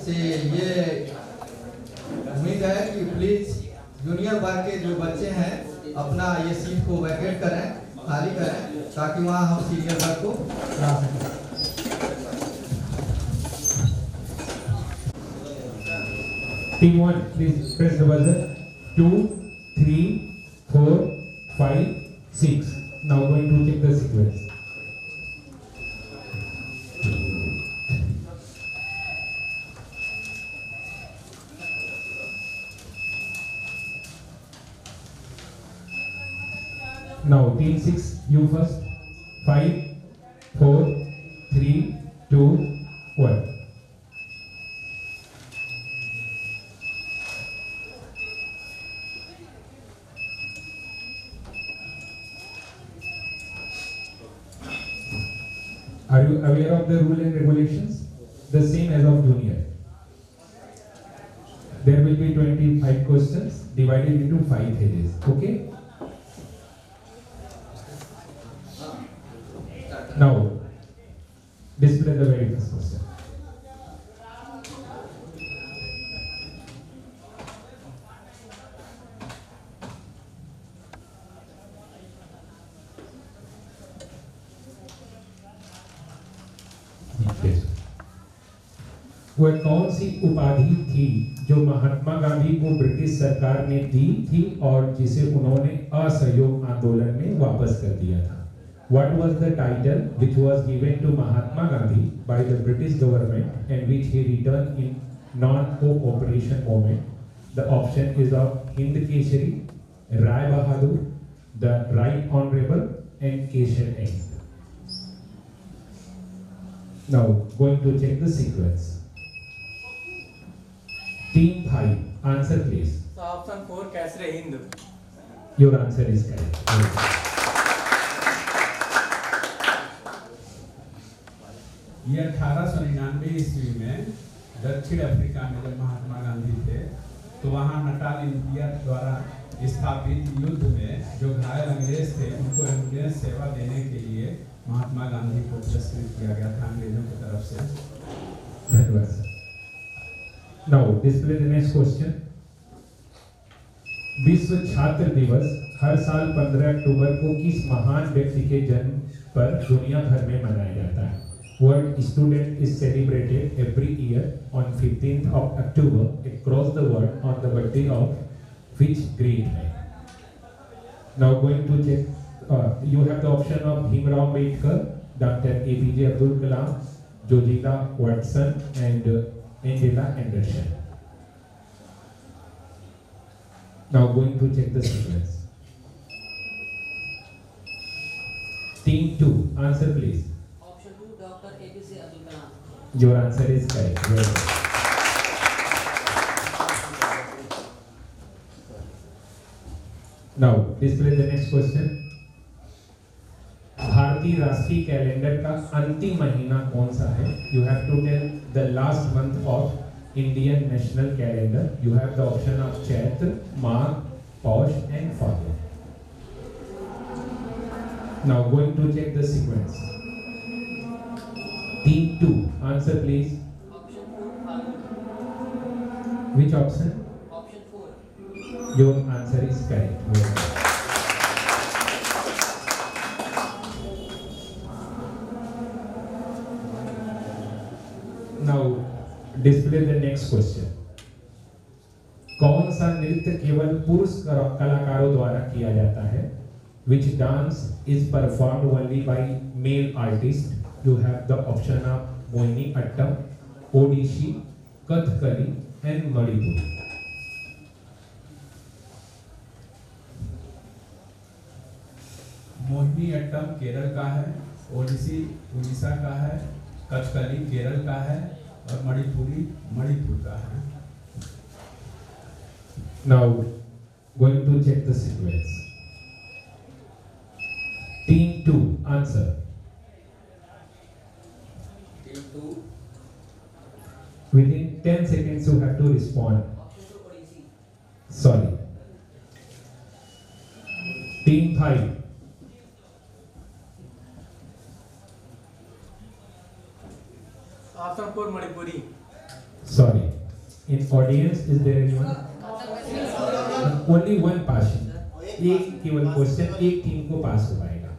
से ये उम्मीद है कि प्लीज जूनियर वर्ग के जो बच्चे हैं अपना ये सीट को वैकेट करें, खाली करें, ताकि वहाँ हम सीनियर वर्ग को ला सकें। Team 1, please press the buzzer. 2, 3, 4, 5, 6. Now going to check the sequence. Now team 6, you first. 5, 4, 3, 2, 1. Are you aware of the rule and regulations? The same as of junior. There will be 25 questions divided into 5 phases. Okay? Now, display the very first question. वह कौन सी उपाधि थी जो महात्मा गांधी को ब्रिटिश सरकार ने दी थी और जिसे उन्होंने असहयोग आंदोलन में वापस कर दिया था? What was the title which was given to Mahatma Gandhi by the British government and which he returned in non-cooperation movement? The option is of Hind Keshari, Rai Bahadur, the Right Honorable, and Keshan N. Now going to check the sequence. Team 5, answer please. So option 4 Kesare Hind. Your answer is correct. ये 1899 ईस्वी में दक्षिण अफ्रीका में जब महात्मा गांधी थे, तो वहाँ नटाल इंडिया द्वारा स्थापित युद्ध में जो घायल अंग्रेज थे उनको एम्बुलेंस सेवा देने के लिए महात्मा गांधी को पुरस्कृत किया गया था अंग्रेजों की तरफ से। धन्यवाद sir. Now display the next question. विश्व छात्र दिवस हर साल 15 अक्टूबर को किस महान व्यक्ति के जन्म पर दुनिया भर में मनाया जाता है? World Student is celebrated every year on 15th of October across the world on the birthday of which great man? Now going to check. You have the option of Bhimrao Ambedkar, Dr. APJ Abdul Kalam, Georgina Watson, and Angela Anderson. Now going to check the sequence. Team 2, answer please. Option 2 Dr. APJ Abdul Kalam. Your answer is correct. Well done. Now display the next question. भारतीय राष्ट्रीय कैलेंडर का अंतिम महीना कौन सा है? You have to tell the last month of Indian national calendar. You have the option of Chaitra, Magh, Paush, and Phalgun. Now going to check the sequence. Team 2, answer please. Option 4 Phalgun. Which option? Option 4. Your answer is correct. Well done. Now display the next question. कौन सा नृत्य केवल पुरुष कलाकारों द्वारा किया जाता है? which dance is performed only by male artists? You have the option of Mohini Attam, Odishi, Kathakali and Manipuri. Mohini Attam Kerala का है, ओडिसी उड़ीसा का है, कथकली केरल का है और मणिपुरी मणिपुर का है। Now, going to check the sequence. Team 2, answer. Team 2. Within 10 seconds you have to respond. Option 2 Odissi. Sorry. Team 5. Option 4 Manipuri. Sorry. In audience, is there anyone? Only one passing. एक केवल क्वेश्चन एक टीम को पास हो पाएगा,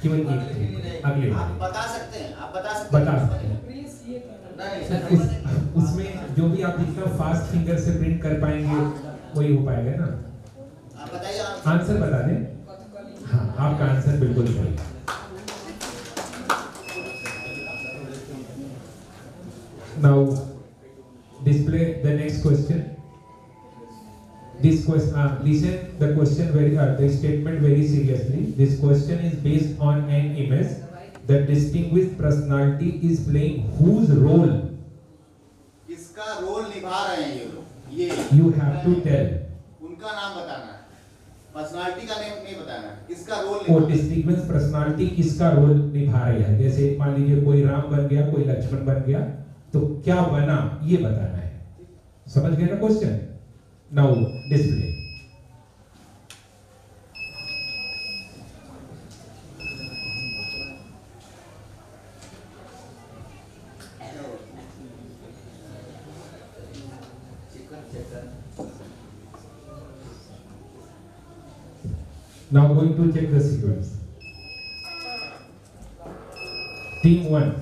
केवल एक टीम। अगले आप बता सकते हैं उसमें जो भी आप जितना फास्ट फिंगर से प्रिंट कर पाएंगे वही हो पाएगा ना। आप बताइए आंसर बता दें। हाँ, आपका आंसर बिल्कुल सही। Now display the next question. This question, listen the question the statement very seriously. This question is based on an image. The distinguished personality is playing whose role? किसका रोल निभा रहे हैं ये लोग? ये You have to tell. उनका नाम बताना है, पर्सनालिटी का नेम नहीं बताना है, किसका रोल वो डिस्टिंग्विश्ड पर्सनालिटी किसका रोल निभा रही है। जैसे मान लीजिए कोई राम बन गया, कोई लक्ष्मण बन गया, तो क्या बना ये बताना है। समझ गए ना question? Now display. Now going to check the sequence. Team 1.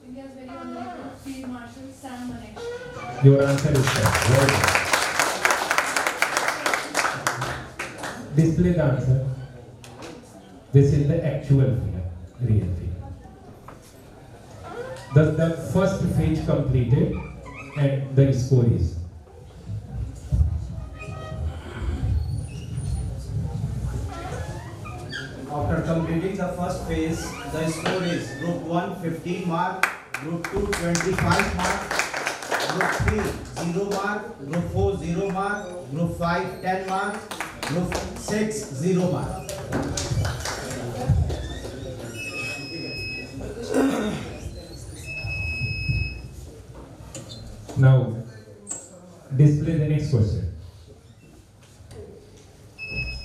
India's very honorable Field Marshal Sam Manekshaw. Your answer is correct. Very good. Display the answer. This is the actual figure, real figure. Thus the first phase completed and the score is. After completing the first phase, the score is Group 1 15 mark, Group 2 25 mark, Group 3 0 mark, Group 4 0 mark, Group 5 10 mark, Group 6 0 mark. Now display the next question.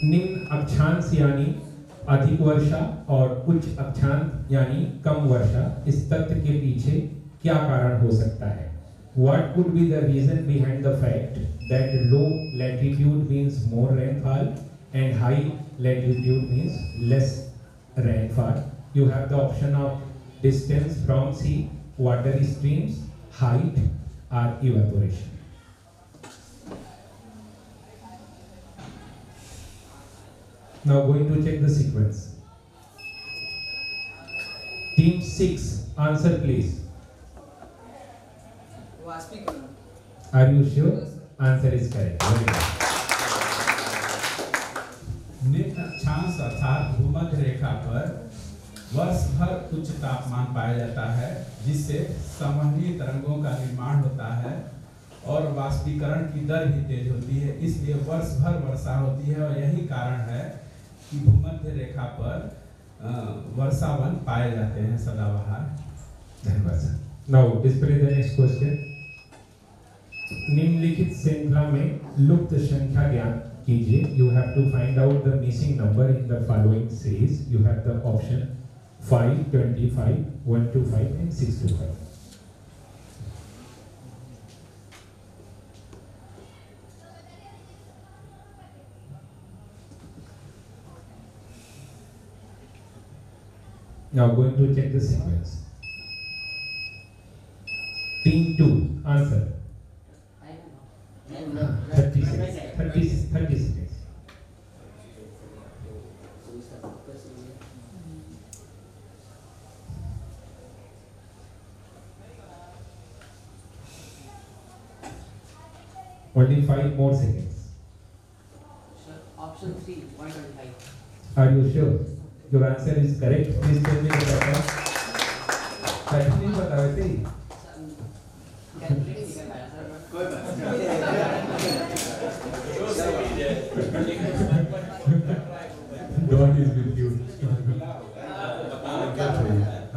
निम्न अक्षांश यानी अधिक वर्षा और उच्च अक्षांश यानी कम वर्षा, इस तथ्य के पीछे क्या कारण हो सकता है? What could be the reason behind the fact that low latitude means more rainfall and high latitude means less rainfall? You have the option of distance from sea, water streams, height or evaporation. Now going to check the sequence. Team 6, answer please. Are you sure? Answer is correct. Very good. निम्न अक्षांश अर्थात भूमध्य रेखा पर वर्ष भर उच्च तापमान पाया जाता है, जिससे संवहनीय तरंगों का निर्माण होता है और वाष्पीकरण की दर भी तेज होती है, इसलिए वर्ष भर वर्षा होती है और यही कारण है कि भूमध्य रेखा पर वर्षावन पाए जाते हैं सदाबहार। धन्यवाद sir. Now display the next question. निम्नलिखित श्रृंखला में लुप्त संख्या ज्ञात कीजिए. You have to find out the missing number in the following series. You have the option 5, 25, 125 and 625. Now going to check the sequence. Team 2, answer. 30 seconds. Only 5 more seconds. Sir, option 3, 125. Are you sure? Your answer is correct. Please tell me the pattern. सही नहीं बता वैसे ही. कैलकुलेट नहीं कर पाया सर. कोई बात God is with you.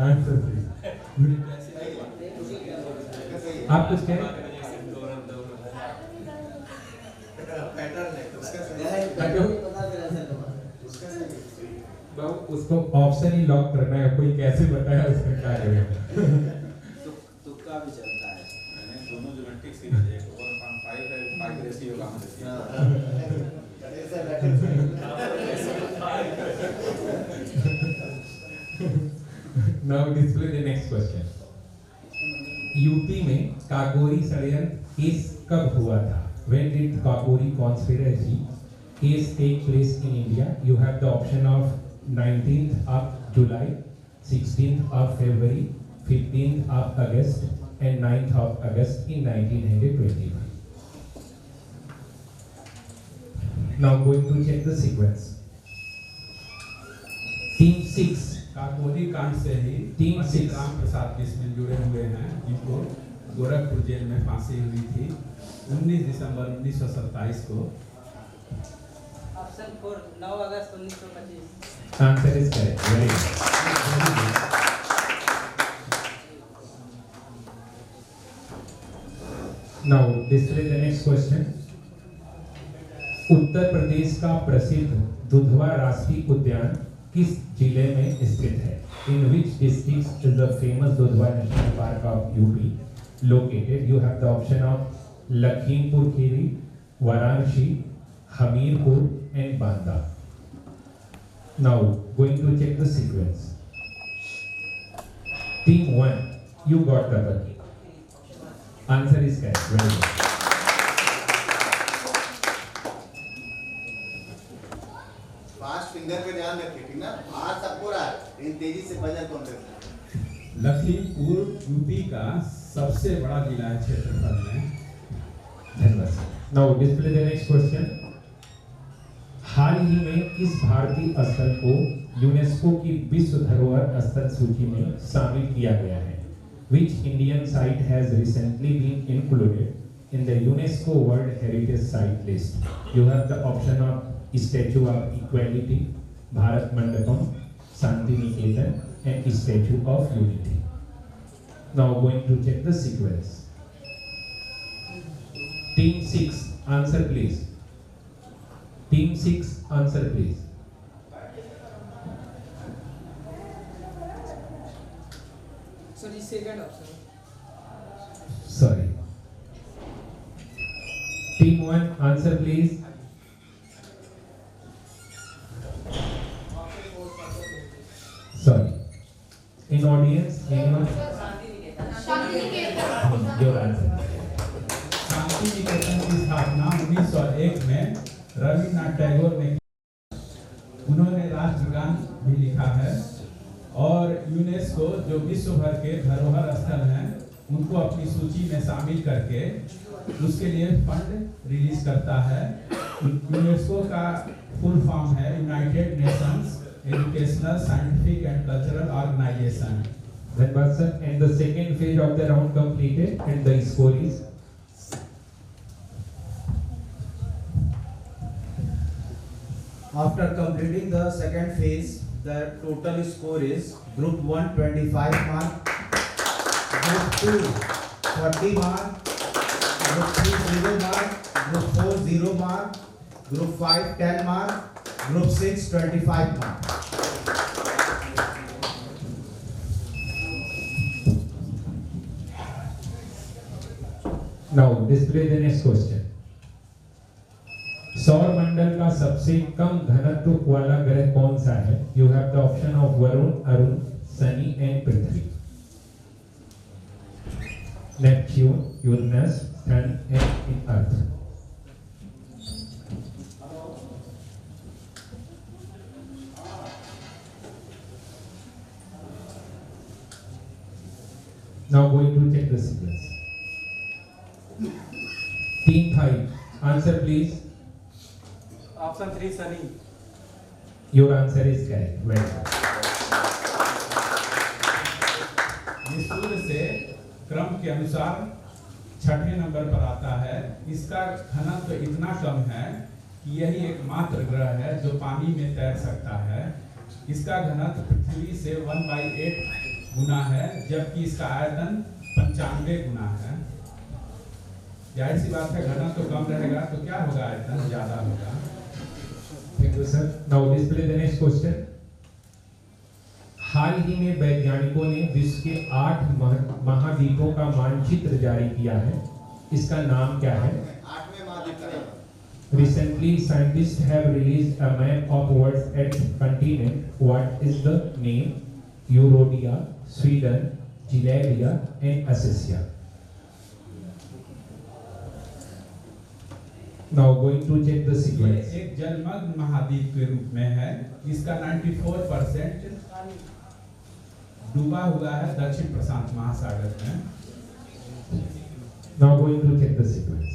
Answer please. आप कुछ कहें? तो उसको ऑप्शन ही लॉक करना है. कोई कैसे बताया उसका क्या करेगा? तुक्का भी चलता है. दोनों ज्योमेट्रिक सीरीज है. 1.5 है, 5 रेशियो का हम देखिए. Now display the next question. UP में काकोरी षड्यंत्र केस कब हुआ था? When did Kakori conspiracy case take place in India? You have the option of 19th of July, 16th of February, 15th of August, and 9th of August in 1921. Now going to check the sequence. Team 6. Kakori कांड से ही Team पंडित 6. राम प्रसाद इसमें जुड़े हुए हैं, जिनको गोरखपुर जेल में फांसी हुई थी 19 दिसंबर 1927 को. Option 4, 9 August 1925. Answer is correct. Very good. Now display the next question. Uttar Pradesh का प्रसिद्ध दुधवा राष्ट्रीय उद्यान किस जिले में स्थित है? In which district is the famous Dudhwa National Park of UP located? You have the option of Lakhimpur Kheri, Varanasi, Hamirpur, and Banda. Now going to check the sequence. Team 1, you got double. Answer is correct. Very good. Fast finger पे ध्यान रखिए, ठीक ना? हाथ सबको रहा है, लेकिन तेजी से बजर कौन करता है? लखीमपुर यूपी का सबसे बड़ा जिला है क्षेत्रफल में. धन्यवाद. Now display the next question. हाल ही में किस भारतीय स्थल को यूनेस्को की विश्व धरोहर स्थल सूची में शामिल किया गया है? Which Indian site has recently been included in the UNESCO World Heritage Site list? You have the option of Statue of Equality, Bharat Mandapam, Shanti Niketan, and Statue of Unity. Now going to check the sequence. Team 6, answer please. Team 6, answer please. So the second option. Sorry. Team 1, answer please. Sorry. In audience, anyone? Your answer. Shanti Niketan की स्थापना 1901 में रविन्द्रनाथ टैगोर ने की. उन्होंने राष्ट्रगान भी लिखा है और यूनेस्को जो विश्व भर के धरोहर स्थल हैं उनको अपनी सूची में शामिल करके उसके लिए फंड रिलीज करता है. यूनेस्को का फुल फॉर्म है United Nations Educational Scientific and Cultural Organisation. Dhanyavad sir. And the second phase of the round completed and the score is? After completing the second phase, the total score is Group 1 25 mark, Group 2 40 mark, Group 3 0 mark, Group 4 0 mark, Group 5 10 mark, Group 6 25 mark. Now display the next question. सौर मंडल का सबसे कम घनत्व वाला ग्रह कौन सा है? You have the option of Varun, Arun, Shani and Prithvi. Neptune, Uranus, Sun and Earth. Now going to check the sequence. Team 5, answer please. Option 3 Sunny. Your answer is correct. Well done. ये सूर्य से क्रम के अनुसार छठे नंबर पर आता है। इसका घनत्व इतना कम है कि यही एकमात्र ग्रह है जो पानी में तैर सकता है। इसका घनत्व पृथ्वी से 1/8 गुना है, जबकि इसका आयतन 95 गुना है। जाहिर सी बात है, घनत्व तो कम रहेगा तो क्या होगा, आयतन ज्यादा होगा। Thank you, sir. Now display the next question. हाल ही में वैज्ञानिकों ने विश्व के 8 महाद्वीपों का मानचित्र जारी किया है। इसका नाम क्या है? 8वें महाद्वीप का नाम। Recently, scientists have released a map of world's 8th continent. What is the name? Eurodia, Sweden, Gilelia, and Assyria. Now going to check the ये sequence. एक जलमग्न महाद्वीप के रूप में है। इसका 94% डूबा हुआ है दक्षिण प्रशांत महासागर में। Now going to check the sequence.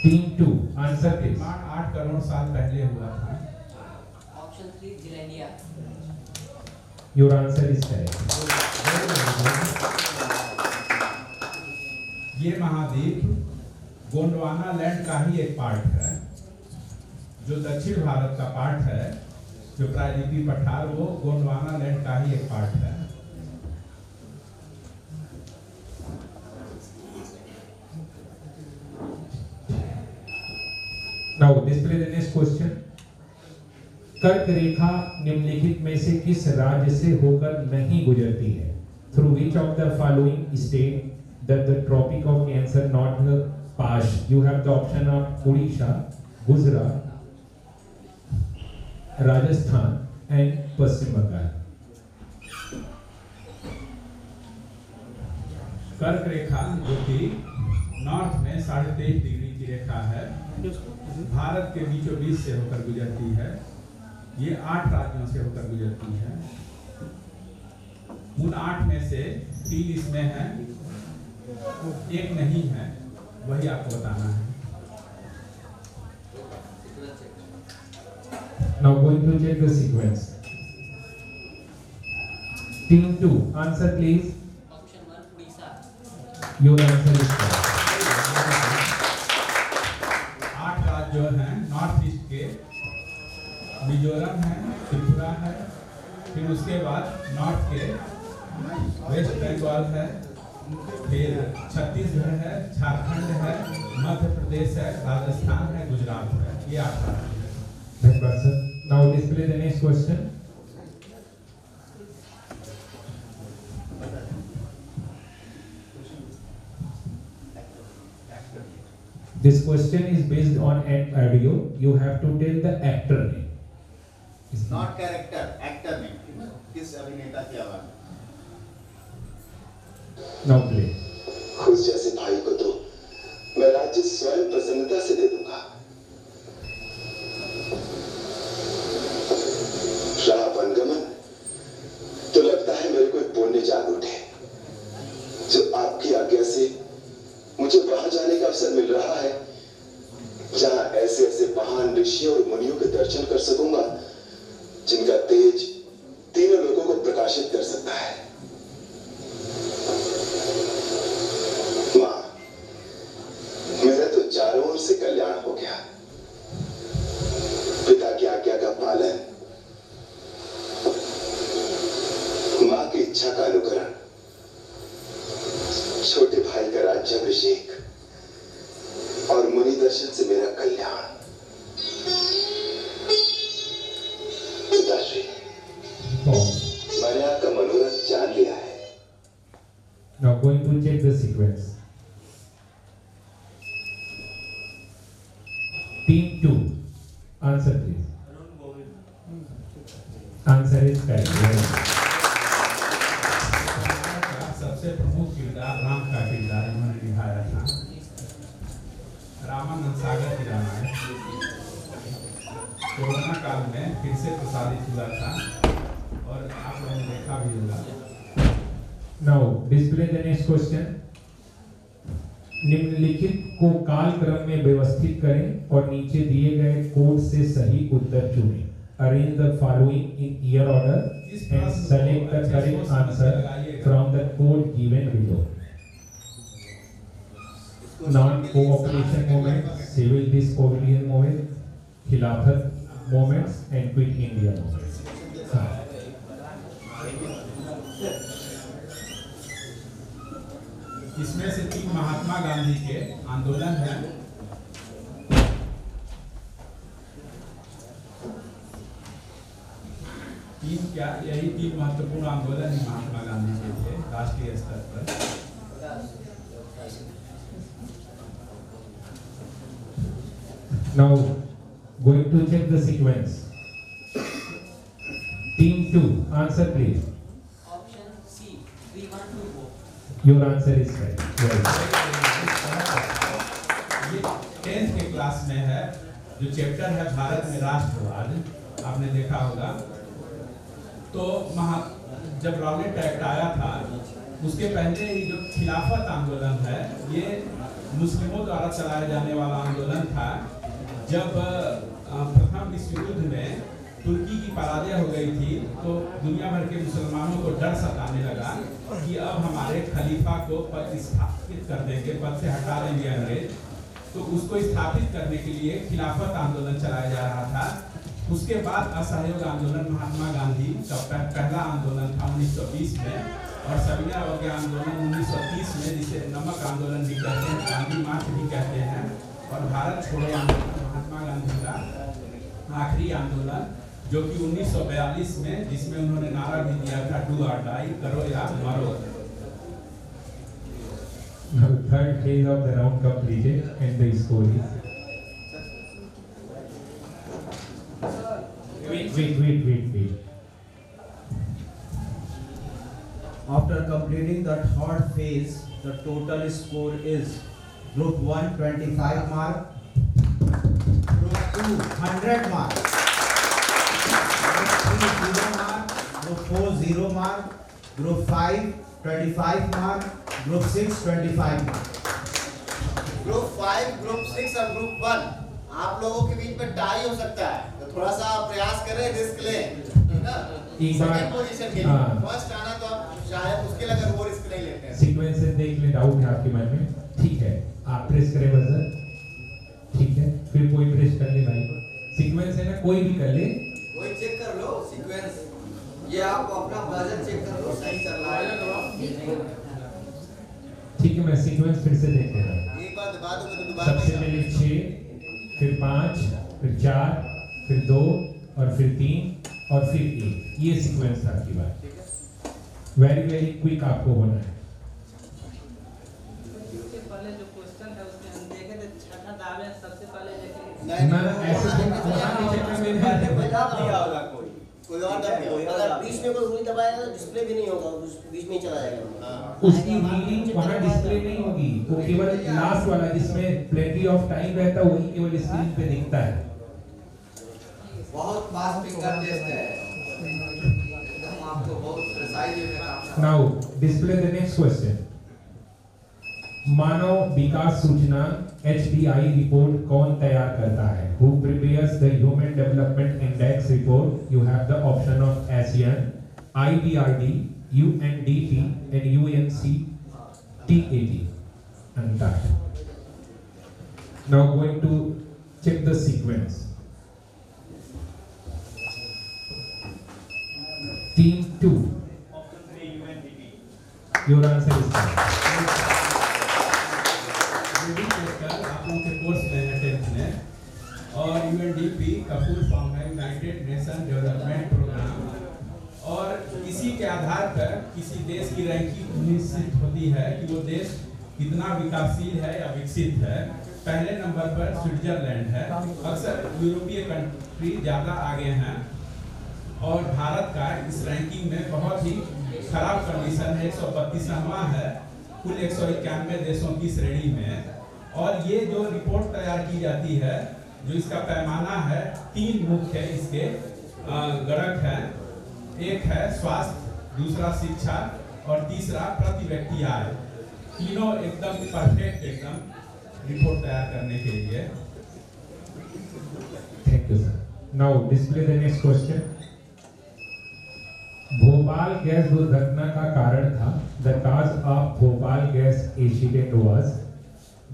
Team 2, answer please. निर्माण 8 करोड़ साल पहले हुआ था। Option 3 जिलेनिया। Your answer is correct. ये महाद्वीप गोंडवाना लैंड का ही एक पार्ट है, जो दक्षिण भारत का पार्ट है। जो प्रायद्वीपीय पठार वो गोंडवाना लैंड का ही एक पार्ट है। Now display the next question. कर्क रेखा निम्नलिखित में से किस राज्य से होकर नहीं गुजरती है? Through which of the following state that the Tropic of Cancer not pass? You have the option of Odisha, Gujarat, Rajasthan and Paschim Bengal. कर्क रेखा जो कि नॉर्थ में 23.5 डिग्री की रेखा है, भारत के बीचों बीच से होकर गुजरती है। ये 8 राज्यों से होकर गुजरती है। उन 8 में से 3 इसमें है, एक नहीं है, वही आपको बताना है। Now going to check the sequence. Team 2, answer please. Option 1 Orissa. Your answer is correct. 8 राज्य हैं नॉर्थ ईस्ट के, मिजोरम है, त्रिपुरा है, फिर उसके बाद नॉर्थ के वेस्ट बंगाल है, फिर छत्तीसगढ़ है, झारखंड है, मध्य प्रदेश है, राजस्थान है, गुजरात है। ये 8 राज्य हैं। धन्यवाद sir. Now display the next question. This question is based on an audio. You have to tell the actor name. Not character, actor ने किस अभिनेता की आवाज? Now play. खुश जैसे भाई को तो मैं राज्य स्वयं प्रसन्नता से दे दूंगा। रहा वनगमन, तो लगता है मेरे को एक पुण्य जाग उठे, जो आपकी आज्ञा से मुझे वहां जाने का अवसर मिल रहा है, जहां ऐसे ऐसे महान ऋषियों और मुनियों के दर्शन कर सकूंगा, जिनका तेज तीनों लोगों को प्रकाशित कर सकता है। मां, मेरा तो चारों ओर से कल्याण हो गया। पिता की आज्ञा का पालन, मां की इच्छा का अनुकरण, छोटे भाई का राज्याभिषेक और मुनि दर्शन से मेरा कल्याण। पिताश्री, मैंने आपका मनोरथ जान लिया है। Now going to check the sequence. Team 2, answer please. Answer is correct. सबसे प्रमुख किरदार राम का किरदार इन्होंने निभाया था। रामानंद सागर की रामायण कोरोना काल में फिर से प्रसारित हुआ था और आप लोगों ने देखा भी होगा। Now display the next question. निम्नलिखित को काल क्रम में व्यवस्थित करें और नीचे दिए गए कोड से सही उत्तर चुनें. Arrange the following in year order and select the correct answer from the code given below. Non-cooperation movement, civil disobedience movement, खिलाफत movements and quit India movements. इसमें से 3 महात्मा गांधी के आंदोलन हैं. यही 3 महत्वपूर्ण आंदोलन ही महात्मा गांधी के थे राष्ट्रीय स्तर पर. Now going to check the sequence. Team 2, answer please. Option C 3124. Your answer is right. ये 10th के क्लास में है. जो चैप्टर है भारत में राष्ट्रवाद, आपने देखा होगा. तो जब रॉलेट एक्ट आया था उसके पहले ही जो खिलाफत आंदोलन है ये मुस्लिमों द्वारा चलाया जाने वाला आंदोलन था. जब प्रथम विश्व युद्ध में तुर्की की पराजय हो गई थी तो दुनिया भर के मुसलमानों को डर सताने लगा कि अब हमारे खलीफा को पद स्थापित कर देंगे, पद से हटा देंगे अंग्रेज. तो उसको स्थापित करने के लिए खिलाफत आंदोलन चलाया जा रहा था. उसके बाद असहयोग आंदोलन महात्मा गांधी का पहला आंदोलन था 1920 में, और सविनय अवज्ञा आंदोलन 1930 में, जिसे नमक आंदोलन भी कहते हैं, गांधी मार्च भी कहते हैं, और भारत छोड़ो आंदोलन महात्मा गांधी का आखिरी आंदोलन जो कि 1942 में, जिसमें उन्होंने नारा भी दिया था डू और डाई, करो या मरो. Now third phase of the round completed and the score is. Wait. After completing the third phase, the total score is Group 1 25 mark, Group 2 100 mark, Group 3 0 mark, Group 4 0 mark, Group 5 25 mark, Group 6 25 mark. Group 5, group 6 और ग्रुप 1 आप लोगों के बीच में टाई हो सकता है, तो थोड़ा सा प्रयास करें, रिस्क लें, ठीक ना. सेकंड पोजीशन के लिए फर्स्ट आना तो आप शायद उसके लिए अगर वो रिस्क नहीं लेते हैं. सीक्वेंस से देख ले, डाउट है आपके मन में. ठीक है, आप प्रेस करें बजर. ठीक है, फिर कोई प्रेस कर ले भाई. सीक्वेंस है ना, कोई भी कर ले, कोई चेक कर लो सीक्वेंस. ये आप अपना बजट चेक कर लो, सही चल रहा है. ठीक है. मैं सीक्वेंस फिर से देख ले रहा हूं. एक बार दबा दूंगा तो दोबारा सबसे पहले 6, फिर 5, फिर 4, फिर 2 और फिर 3 और फिर 1. ये सीक्वेंस था आपकी बात. वेरी क्विक आपको होना है. इससे पहले जो क्वेश्चन है उसमें हम देखे थे छठा दावे सबसे पहले देखेंगे. मैं ऐसे बता दिया होगा कोई और दब गया. अगर बीच में कोई हुई दबाएगा तो डिस्प्ले भी नहीं होगा, उस बीच में ही चला जाएगा. उसकी रीडिंग वहां डिस्प्ले नहीं होगी, वो केवल लास्ट वाला जिसमें प्लेंटी ऑफ टाइम रहता है वही केवल स्क्रीन पे दिखता है. बहुत फास्ट फिंगर टेस्ट है, हम आपको बहुत प्रिसाइज वे में काम. Now display the next question. मानव विकास सूचना HDI रिपोर्ट कौन तैयार करता है? Who prepares the Human Development Index report? You have the option of ASEAN, IBRD, UNDP and UNCTAD. And that. Now going to check the sequence. Team 2. Your answer is correct. आप लोगों के कोर्स में है 10th में, और UNDP का फुल फॉर्म है यूनाइटेड नेशन डेवलपमेंट प्रोग्राम. और इसी के आधार पर किसी देश की रैंकिंग निश्चित होती है कि वो देश कितना विकासशील है या विकसित है. पहले नंबर पर स्विट्जरलैंड है. अक्सर यूरोपीय कंट्री ज़्यादा आगे हैं, और भारत का इस रैंकिंग में बहुत ही खराब कंडीशन है. 132वां है कुल 191 देशों की श्रेणी में. और ये जो रिपोर्ट तैयार की जाती है, जो इसका पैमाना है, 3 मुख्य इसके गणक हैं. एक है स्वास्थ्य, दूसरा शिक्षा और तीसरा प्रति व्यक्ति आय। तीनों एकदम परफेक्ट एकदम रिपोर्ट तैयार करने के लिए। Thank you, sir. Now display the next question. Bhopal gas दुर्घटना का कारण था, the cause of Bhopal gas accident was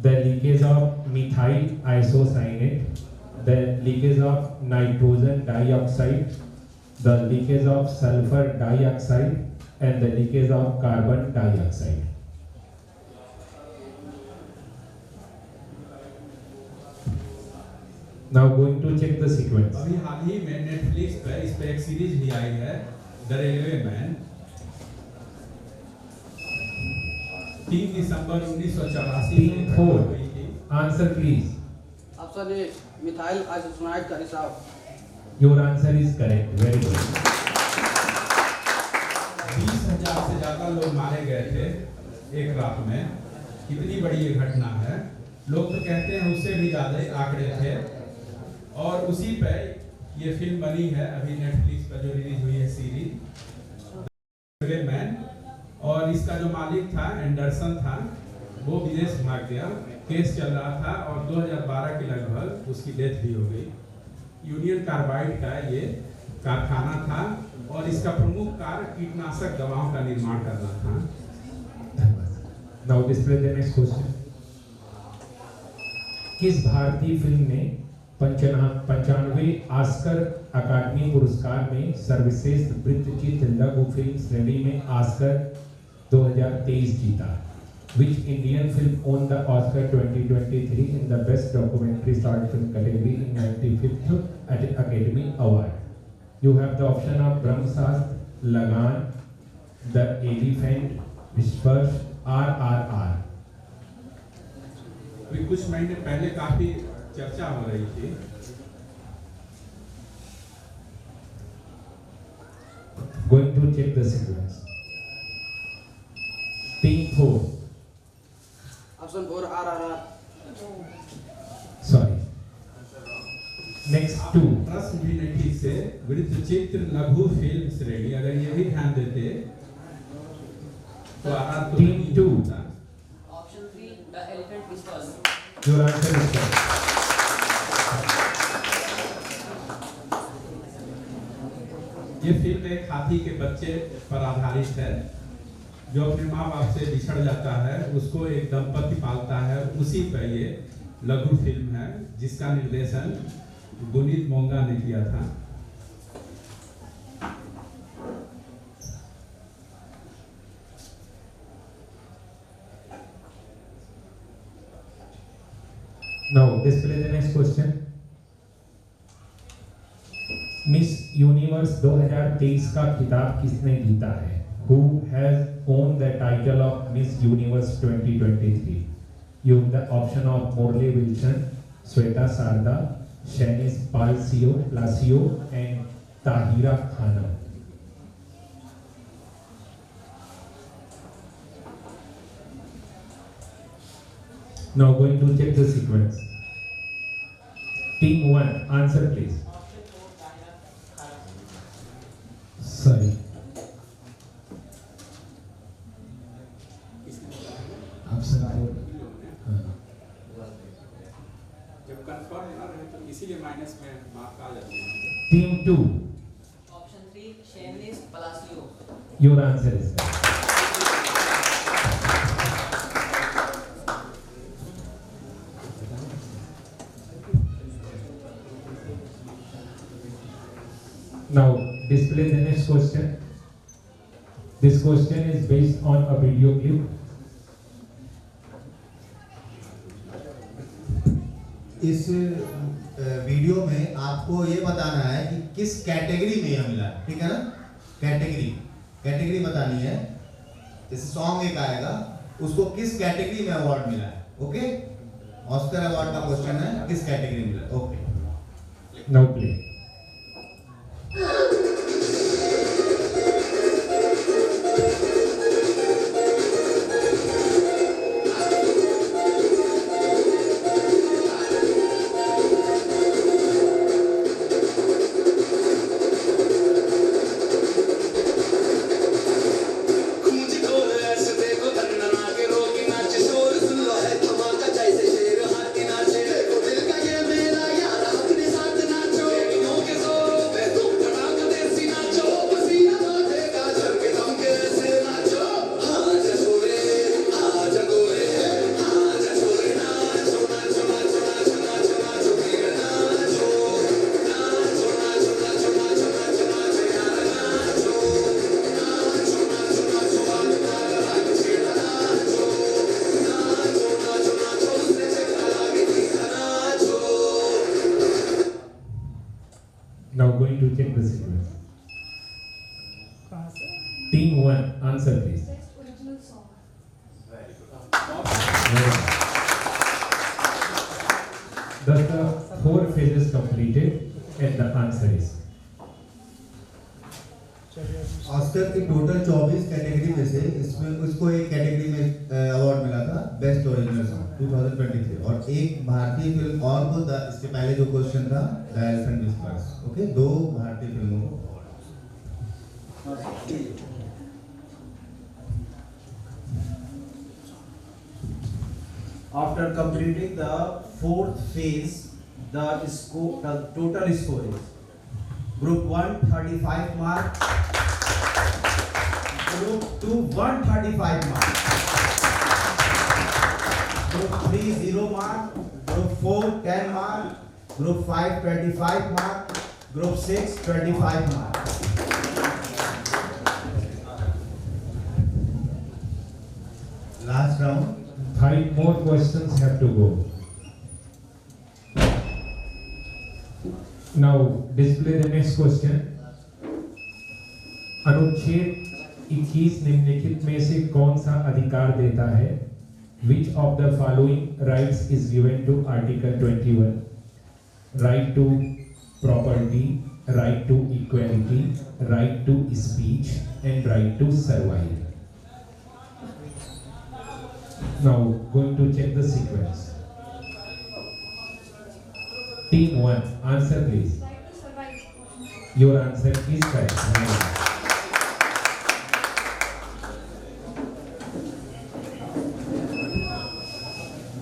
the leakage of methyl isocyanate, the leakage of nitrogen dioxide, the leakage of sulfur dioxide, and the leakage of carbon dioxide. Now going to check the sequence. अभी हाल ही में नेटफ्लिक्स पे इस पे एक सीरीज भी आई है, द रेलवे मैन। 3 दिसंबर 1984 में हुई थी। Answer please. Option A methyl isocyanate का रिसाव। Your answer is correct. Very good. 20,000 से ज्यादा लोग मारे गए थे एक रात में। कितनी बड़ी ये घटना है। लोग तो कहते हैं उससे भी ज्यादा आंकड़े थे। और उसी पे ये फिल्म बनी है अभी नेटफ्लिक्स पर जो रिलीज हुई है सीरीज रेलवे मैन। और इसका जो मालिक था एंडरसन था, वो विदेश भाग गया। केस चल रहा था और 2012 के लगभग उसकी डेथ भी हो गई। यूनियन कार्बाइड का ये कारखाना था और इसका प्रमुख कार्य कीटनाशक दवाओं का निर्माण करना था। Now display the next question. किस भारतीय फिल्म ने 95वें ऑस्कर अकादमी पुरस्कार में सर्वश्रेष्ठ वृत्तचित्र लघु फिल्म श्रेणी में ऑस्कर 2023 जीता? Which Indian film won the Oscar 2023 in the Best Documentary Short Film category in 95th Academy Award? You have the option of Brahmasastra, Lagan, The Elephant Whispers, RRR. अभी कुछ महीने पहले काफी चर्चा हो रही थी। Going to check the sequence. Team 4. Option 4 RRR। Sorry. Next 2. प्रश्न भी नहीं ठीक से वृत्तचित्र लघु फिल्म श्रेणी, अगर ये भी ध्यान देते तो आर तो Team 2. Option 3 the elephant whispers. Your answer is correct. ये फिल्म एक हाथी के बच्चे पर आधारित है जो अपने माँ बाप से बिछड़ जाता है, उसको एक दंपति पालता है। उसी पर ये लघु फिल्म है जिसका निर्देशन गुनीत मोंगा ने किया था। Now display the next question. Miss universe 2023 का खिताब किसने जीता है? Who has won the title of Miss Universe 2023? You have the option of Morley Wilson, Sweta Sarda, Shanice Palacio, and Tahira Khanum. Now going to check the sequence. Team 1, answer please. Sorry. Option 4. जब कंफर्म ना रहे तो इसीलिए माइनस में मार्क आ जाते हैं। Team 2. ऑप्शन 3 शेनिस पलासियो। Your answer is correct. Now display the next question. This question is based on a video clip. इस वीडियो में आपको ये बताना है कि किस कैटेगरी में यह मिला है, ठीक है ना? कैटेगरी बतानी है। जैसे सॉन्ग एक आएगा, उसको किस कैटेगरी में अवार्ड मिला है, ओके? ऑस्कर अवार्ड का क्वेश्चन है, किस कैटेगरी में मिला है, ओके? Now play. मुझे Now going to check the sequence. Team 1, answer please. Best original song. Very good. Thus the 4 phases completed and the answer is. Oscar की टोटल 24 कैटेगरी में से इसमें उसको एक कैटेगरी में अवार्ड मिला था बेस्ट ओरिजिनल सॉन्ग 2023 और एक भारतीय फिल्म और को इसके पहले जो क्वेश्चन था द एलिफेंट विस्पर्स ओके 2 भारतीय फिल्मों को After completing the 4th phase, the total score is Group 1 35 mark, Group 2 135 mark, Group 3 0 mark, Group 4 10 mark, Group 5 25 mark, Group 6 25 mark. Last round. 5 more questions have to go. Now display the next question. अनुच्छेद 21 निम्नलिखित में से कौन सा अधिकार देता है? Which of the following rights is given to Article 21? Right to property, right to equality, right to speech, and right to survive. Now going to check the sequence. Team 1, answer please. Right to survive. Your answer is correct.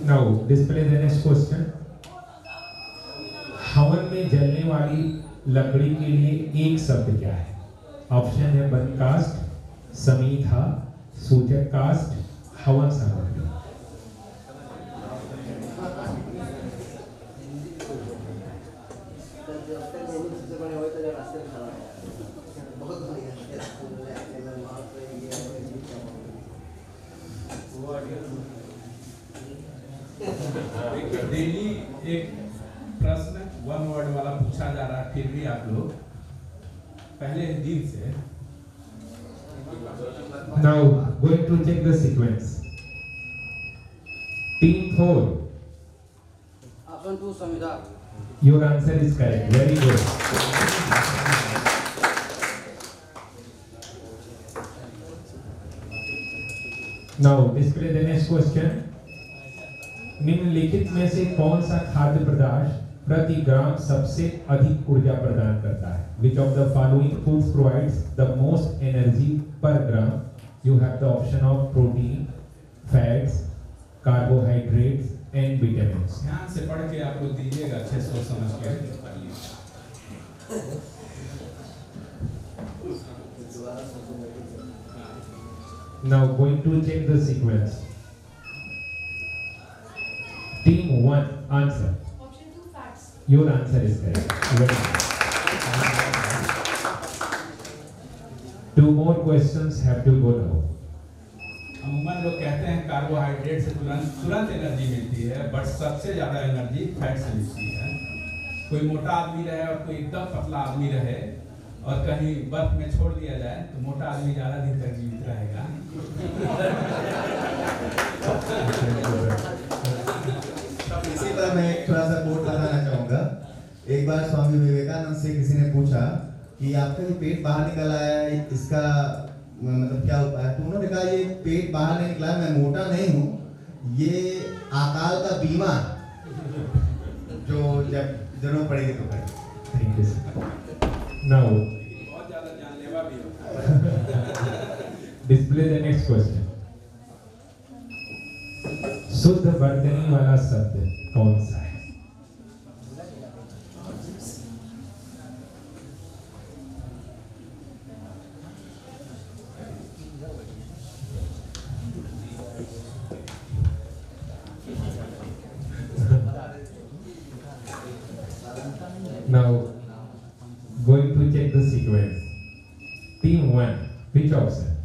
Now display the next question. हवन में जलने वाली लकड़ी के लिए एक शब्द क्या है? ऑप्शन है बनकास्ट, समीधा, सूचक कास्ट, हवन सामग्री. डेली एक प्रश्न 1 वर्ड वाला पूछा जा रहा है, फिर भी आप लोग पहले दिन से. Now going to check the sequence. Team 4. Option 2 संविदा. Your answer is correct. Very good. Now display the next question. निम्नलिखित में से कौन सा खाद्य पदार्थ प्रति ग्राम सबसे अधिक ऊर्जा प्रदान करता है? Which of the following foods provides the most energy per gram? You have the option of protein, fats, carbohydrates and vitamins. ध्यान से पढ़ के आप लोग दीजिएगा, अच्छे सोच समझ के. Now going to check the sequence. Team 1, answer. Option 2 fats. Your answer is correct. Very good. 2 more questions have to go now. अमूमन लोग कहते हैं कार्बोहाइड्रेट से तुरंत एनर्जी मिलती है, बट सबसे ज्यादा एनर्जी फैट से मिलती है. कोई मोटा आदमी रहे और कोई एकदम पतला आदमी रहे और कहीं बर्फ में छोड़ दिया जाए तो मोटा आदमी ज्यादा दिन तक जीवित रहेगा. इसी पर मैं थोड़ा सा कोट बताना चाहूंगा. एक बार स्वामी विवेकानंद से किसी ने पूछा कि आपका ये पेट बाहर निकल आया है, इसका मतलब क्या होता है? तो उन्होंने कहा ये पेट बाहर नहीं निकला, मैं मोटा नहीं हूँ, ये अकाल का बीमा जो जब जरूरत पड़ेगी तो करें. Thank you. Now बहुत ज्यादा जानलेवा भी होता है. display the next question. शुद्ध वर्तनी वाला शब्द कौन सा है? Now going to check the sequence. Team 1, which option?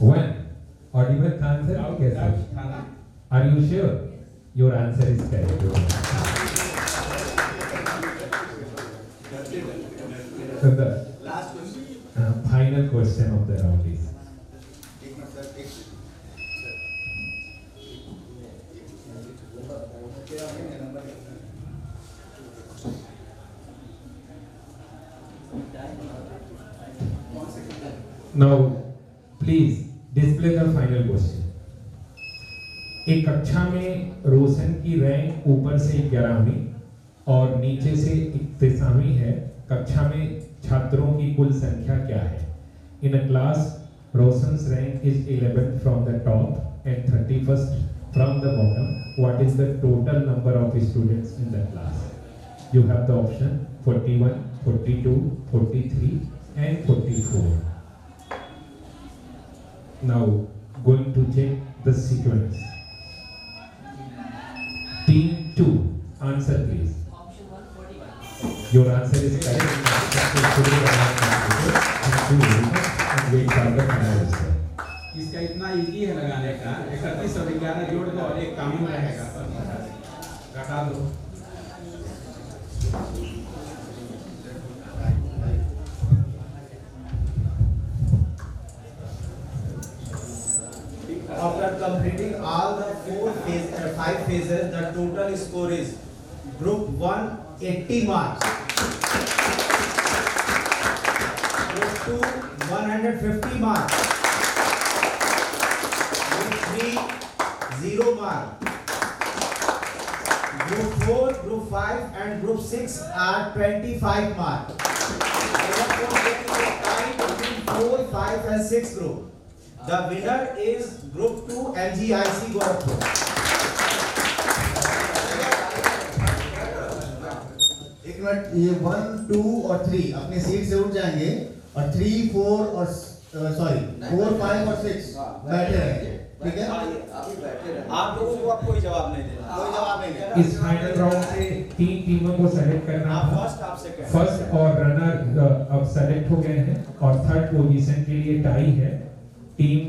1. Audible answer? Okay, sir. Are you sure? Your answer is correct. So the Last question. final question of the round is. Now, please display the final question. एक कक्षा में रोशन की रैंक ऊपर से 11वीं और नीचे से 31वीं है। कक्षा में छात्रों की कुल संख्या क्या है? In a class, Roshan's rank is 11th from the top and 31st from the bottom. What is the total number of students in the class? You have the option 41, 42, 43 and 44. Now, going to check the sequence. Team 2, answer please. Option 1, 41. Your answer is correct. Thank you very much and wait for the final result. इसका इतना इजी है लगाने का, 31 और 11 जोड़ दो और एक कॉमन रहेगा, घटा दो। After completing all the 5 phases, the total score is Group 1 80 marks, Group 2 150 marks, Group 3 0 marks, Group 4, Group 5 and Group 6 are 25 marks. Therefore, there is a tie between 4, 5 and 6 group. The winner is Group 2 MGIC Gorakhpur. एक मिनट, ये 1, 2 और 3 अपने सीट से उठ जाएंगे और 3, 4 और 4, 5 और 6 बैठे रहेंगे, ठीक है? आप लोगों को अब कोई जवाब नहीं देना, कोई जवाब नहीं देना। इस फाइनल राउंड से 3 टीमों को सेलेक्ट करना आप था। फर्स्ट, आप सेकंड। फर्स्ट और रनर अब सेलेक्ट हो गए हैं और थर्ड पोजीशन के लिए टाई है। टीम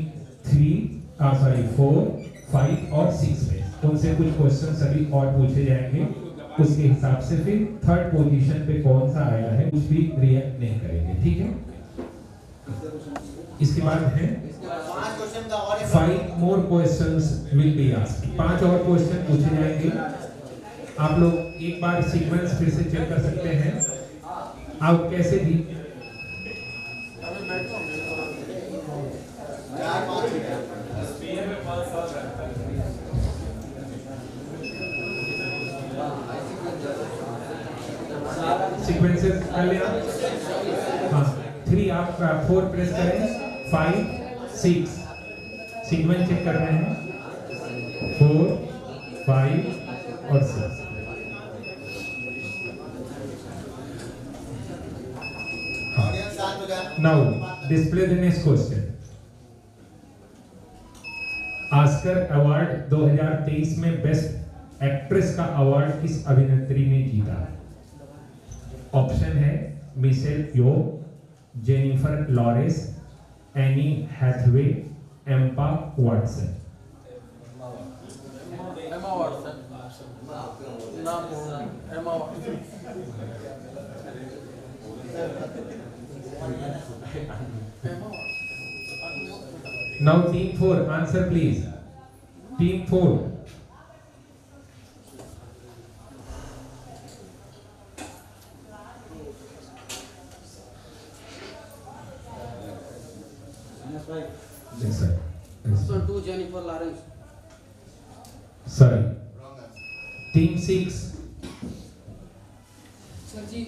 4, 5 और 6 में उनसे कुछ क्वेश्चन सभी और पूछे जाएंगे, उसके हिसाब से फिर थर्ड पोजीशन पे कौन सा आया है कुछ भी रिएक्ट नहीं करेंगे, ठीक है? इसके बाद है 5 more questions will be asked. 5 और क्वेश्चन पूछे जाएंगे। आप लोग एक बार सीक्वेंस फिर से चेक कर सकते हैं। आप कैसे भी सीक्वेंसेस कर लिया। हाँ, 3 आप 4 प्रेस करें, 5, 6 सीक्वेंस चेक कर रहे हैं, 4, 5 और 6। Now display the next question. Oscar award 2023 में बेस्ट एक्ट्रेस का अवार्ड किस अभिनेत्री ने जीता? ऑप्शन है Michelle Yeoh, Jennifer Lawrence, Anne Hathaway, Emma Watson. Now team 4, answer please. Team 4. Yes sir. Option 2, Jennifer Lawrence. Sorry. Team 6. Sir ji,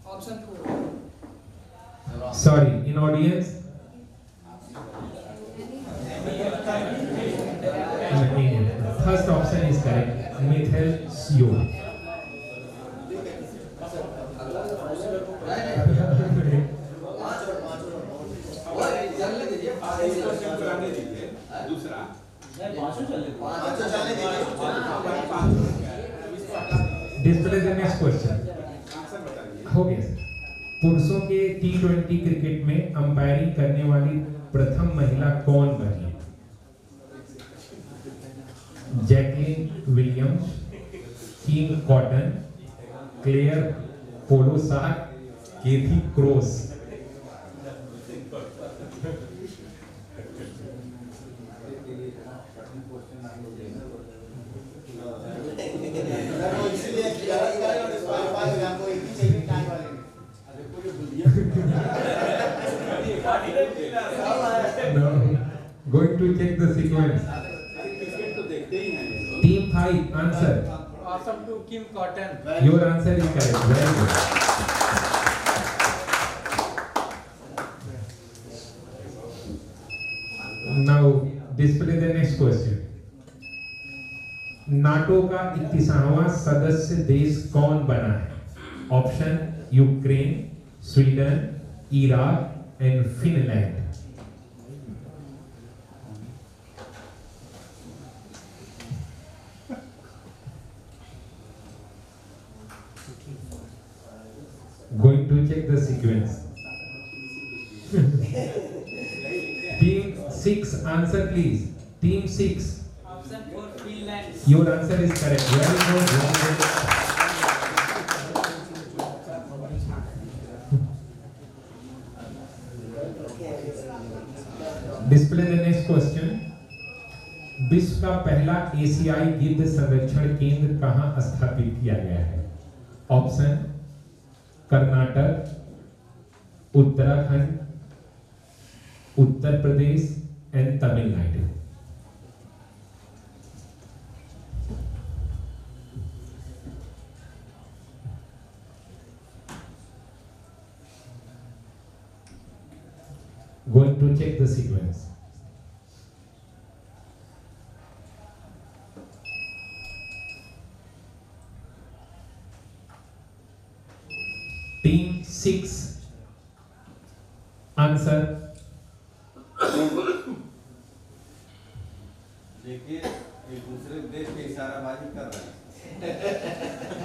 option 2. Sorry, in audience. First option is correct. Mithil Sio. Display the next question. हो गया सर। पुरुषों के T20 क्रिकेट में अंपायरिंग करने वाली प्रथम महिला कौन बनी? Jacqueline Williams, Kim Cotton, Claire Polosak, Kathy Cross. No, going to check the sequence. Team 5 answer. Awesome to Kim Cotton. Your answer is correct. Very good. Now display the next question. NATO का 31वां सदस्य देश कौन बना है? Option Ukraine, Sweden, Iraq and Finland. Going to check the sequence. Team 6 answer please. Team 6. Option 4 Finland. Your answer is correct. Very good. Very good. Display the next question. विश्व का पहला एशियाई गिद्ध संरक्षण केंद्र कहां स्थापित किया गया है? Option Karnataka, Uttarakhand, Uttar Pradesh and Tamil Nadu. Going to check the sequence. Team 6 answer. देखिए एक दूसरे देश के इशाराबाजी कर रहे हैं।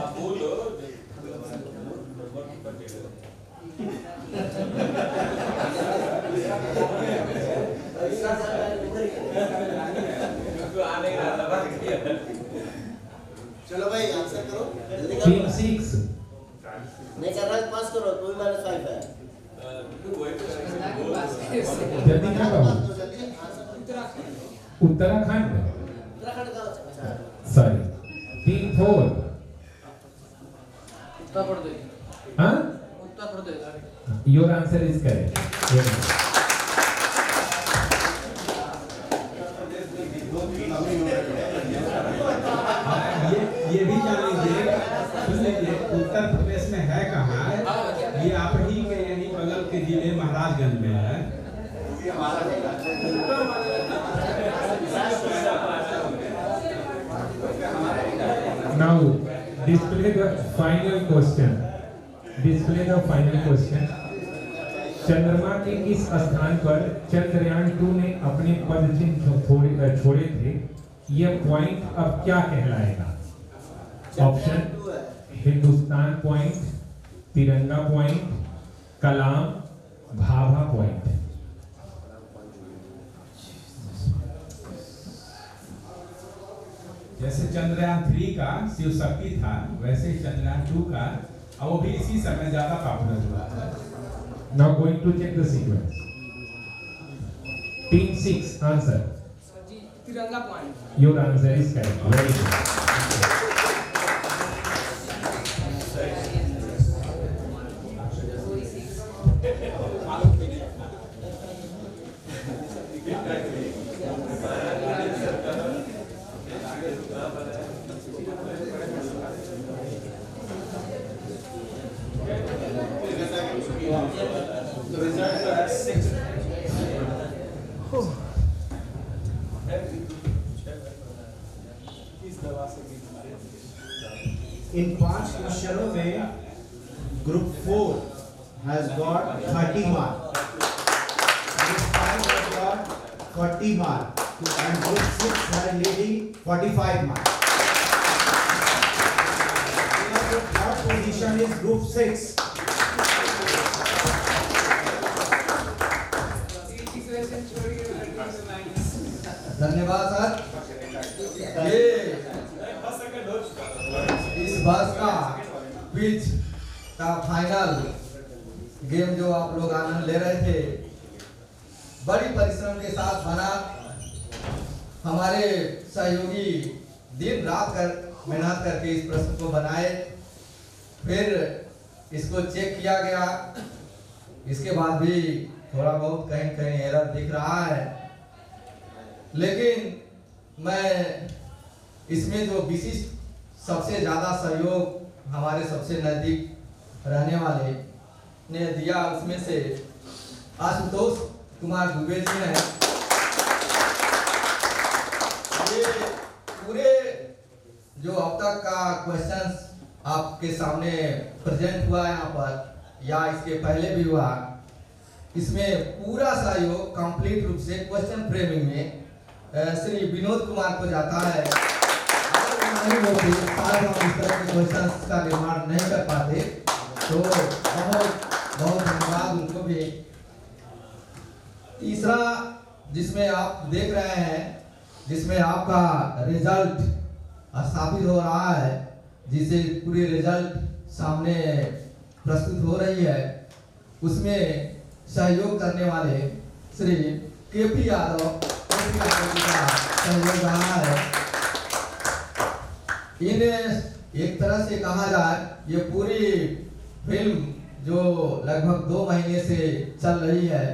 अब बोलो चलो भाई आंसर करो जल्दी करो। Team 6 नहीं कर रहा है पास करो 2 - 5 है। जल्दी क्या करो? जल्दी आंसर उत्तराखंड। उत्तराखंड का सॉरी। Team 4 उत्तर प्रदेश। हाँ? Uttar Pradesh. Your answer is correct. Very good. ये भी जान लीजिए, सुन लीजिए, उत्तर प्रदेश में है कहाँ? ये आप ही के यानी बगल के जिले महाराजगंज में है। Now display the final question. Display the final question. चंद्रमा के किस स्थान पर चंद्रयान 2 ने अपने पदचिन्ह छोड़े थे? यह पॉइंट अब क्या कहलाएगा? ऑप्शन हिंदुस्तान पॉइंट, तिरंगा पॉइंट, कलाम, भाभा पॉइंट। जैसे चंद्रयान 3 का शिव शक्ति था, वैसे ही चंद्रयान 2 का, और वो भी इसी समय ज्यादा पॉपुलर हुआ है। Now going to check the sequence. Team 6 answer. तिरंगा point. Your answer is correct. Very good. इन 5 क्वेश्चनों में group 4 has got 30 mark, group 5 has got 40 mark, and group 6 has leading 45 mark. The third position is group 6. धन्यवाद सर। ये इस वर्ष का क्विज का फाइनल गेम जो आप लोग आनंद ले रहे थे, बड़ी परिश्रम के साथ बना। हमारे सहयोगी दिन रात मेहनत करके इस प्रश्न को बनाए, फिर इसको चेक किया गया। इसके बाद भी थोड़ा बहुत कहीं कहीं एरर दिख रहा है, लेकिन मैं इसमें जो विशिष्ट सबसे ज़्यादा सहयोग हमारे सबसे नज़दीक रहने वाले ने दिया, उसमें से आशुतोष कुमार दुबे जी हैं। ये पूरे जो अब तक का क्वेश्चंस आपके सामने प्रेजेंट हुआ है यहाँ पर, या इसके पहले भी हुआ, इसमें पूरा सहयोग कंप्लीट रूप से क्वेश्चन फ्रेमिंग में श्री विनोद कुमार को जाता है। नहीं होती शायद हम इस तरह के क्वेश्चंस का निर्माण नहीं कर पाते, तो बहुत बहुत धन्यवाद उनको भी। तीसरा जिसमें आप देख रहे हैं, जिसमें आपका रिजल्ट स्थापित हो रहा है, जिसे पूरी रिजल्ट सामने प्रस्तुत हो रही है, उसमें सहयोग करने वाले श्री केपी यादव का सहयोग रहा है। इन्हें एक तरह से कहा जाए, ये पूरी फिल्म जो लगभग 2 महीने से चल रही है,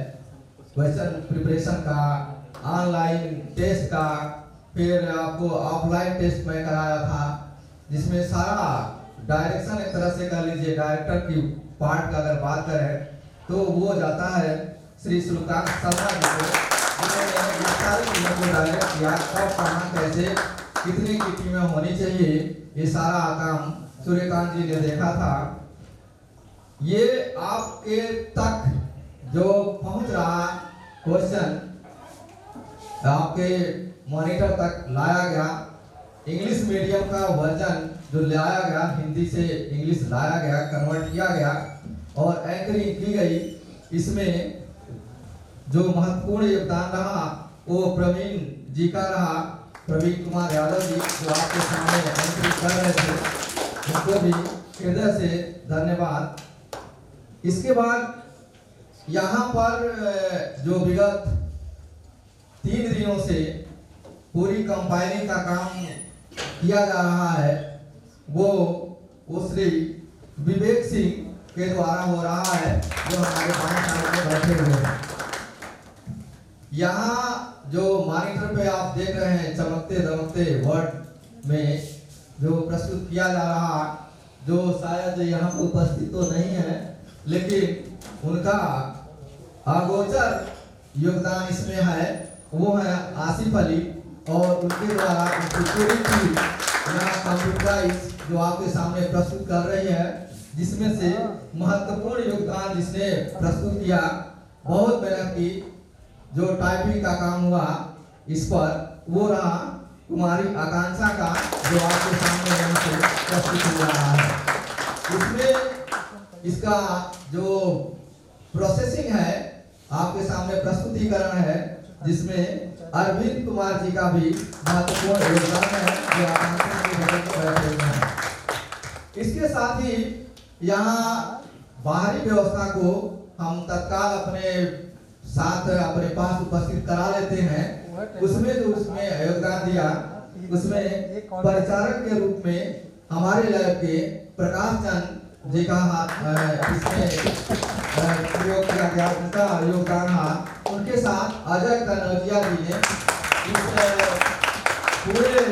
क्वेश्चन प्रिपरेशन का, ऑनलाइन टेस्ट का, फिर आपको ऑफलाइन टेस्ट में कराया था, जिसमें सारा डायरेक्शन एक तरह से कह लीजिए, डायरेक्टर की पार्ट का अगर बात करें तो वो जाता है श्री सुल्तान शर्मा जी को, जिन्होंने सारी चीज़ों को डायरेक्ट किया, कब कहाँ कैसे कितनी की टीमें होनी चाहिए, ये सारा काम सूर्यकांत जी ने देखा था। ये आपके तक जो पहुंच रहा क्वेश्चन आपके मॉनिटर तक लाया गया, इंग्लिश मीडियम का वर्जन जो लाया गया, हिंदी से इंग्लिश लाया गया, कन्वर्ट किया गया और एंकरिंग की गई। इसमें जो महत्वपूर्ण योगदान रहा वो प्रवीण जी का रहा, प्रवीण कुमार यादव जी, जो आपके सामने एंकरिंग कर रहे थे, उनको भी हृदय से धन्यवाद। इसके बाद यहाँ पर जो विगत 3 दिनों से पूरी कंपाइलिंग का काम किया जा रहा है, वो श्री विवेक सिंह के द्वारा हो रहा है, जो हमारे 5 साल में बैठे हुए हैं। यहाँ जो मॉनिटर पे आप देख रहे हैं चमकते दमकते वर्ड में जो प्रस्तुत किया जा रहा, जो शायद यहाँ पर उपस्थित तो नहीं है, लेकिन उनका अगोचर योगदान इसमें है, वो है आसिफ अली, और उनके द्वारा पूरी टीम यहाँ कंप्यूटराइज जो आपके सामने प्रस्तुत कर रही है, जिसमें से महत्वपूर्ण योगदान जिसने प्रस्तुत किया, बहुत मेहनत की, जो टाइपिंग का काम हुआ इस पर, वो रहा कुमारी आकांक्षा का, जो आपके सामने यहाँ से प्रस्तुत हो रहा है। इसमें इसका जो प्रोसेसिंग है आपके सामने प्रस्तुतिकरण है, जिसमें अरविंद कुमार जी का भी महत्वपूर्ण योगदान है, जो आकांक्षा के बगल में बैठे हुए हैं। इसके साथ ही यहाँ बाहरी व्यवस्था को हम तत्काल अपने साथ अपने पास उपस्थित करा लेते हैं। उसमें जो उसमें योगदान दिया, उसमें परिचारक के रूप में हमारे लैब के प्रकाश चंद जी का इसमें प्रयोग किया गया, उनका योगदान रहा। उनके साथ अजय कनौजिया जी ने इस पूरे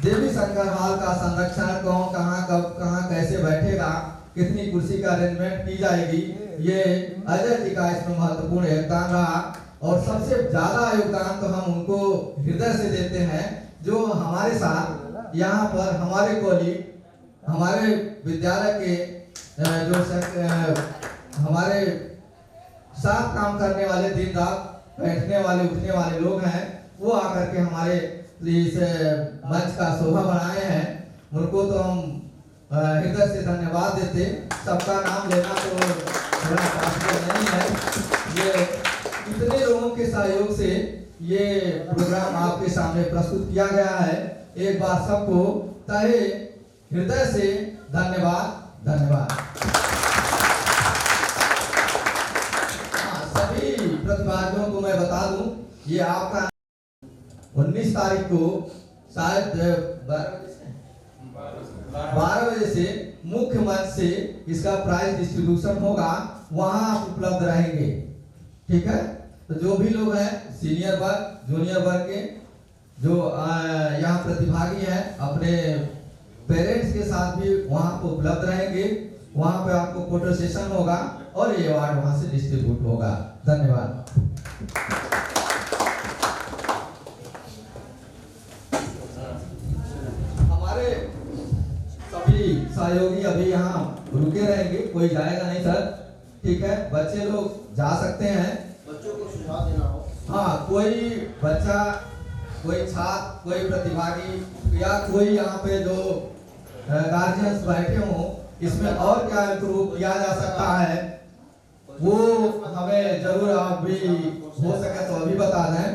देवी शंकर हॉल का संरक्षण, कौन कहाँ कब कहाँ कैसे बैठेगा, कितनी कुर्सी का अरेंजमेंट की जाएगी, ये अजय जी का इसमें महत्वपूर्ण योगदान रहा। और सबसे ज्यादा योगदान तो हम उनको हृदय से देते हैं, जो हमारे साथ यहाँ पर हमारे कॉलीग, हमारे विद्यालय के जो हमारे साथ काम करने वाले, दिन रात बैठने वाले उठने वाले लोग हैं, वो आकर के हमारे इस मंच का शोभा बढ़ाए हैं। उनको तो हम हृदय से धन्यवाद देते। सबका नाम लेना तो थोड़ा पॉसिबल नहीं है। ये इतने लोगों के सहयोग से ये प्रोग्राम आपके सामने प्रस्तुत किया गया है। एक बार सबको तहे हृदय से धन्यवाद धन्यवाद। सभी प्रतिभागियों को मैं बता दूं, ये आपका 19 तारीख को शायद 12 बजे से मुख्य मंच से इसका प्राइज डिस्ट्रीब्यूशन होगा, वहां आप उपलब्ध रहेंगे। ठीक है, तो जो भी लोग हैं सीनियर वर्ग जूनियर वर्ग के जो यहाँ प्रतिभागी हैं, अपने पेरेंट्स के साथ भी वहां पर उपलब्ध रहेंगे। वहां पे आपको फोटो सेशन होगा और ये अवार्ड वहां से डिस्ट्रीब्यूट होगा। धन्यवाद। हमारे सभी सहयोगी अभी यहाँ रुके रहेंगे, कोई जाएगा नहीं सर। ठीक है, बच्चे लोग जा सकते हैं। बच्चों को सुझाव देना हो। हाँ, कोई बच्चा, कोई छात्र, कोई प्रतिभागी या कोई यहाँ पे जो गार्जियंस बैठे हों, इसमें और क्या इम्प्रूव किया जा सकता है वो हमें जरूर आप भी हो सके तो अभी बता दें।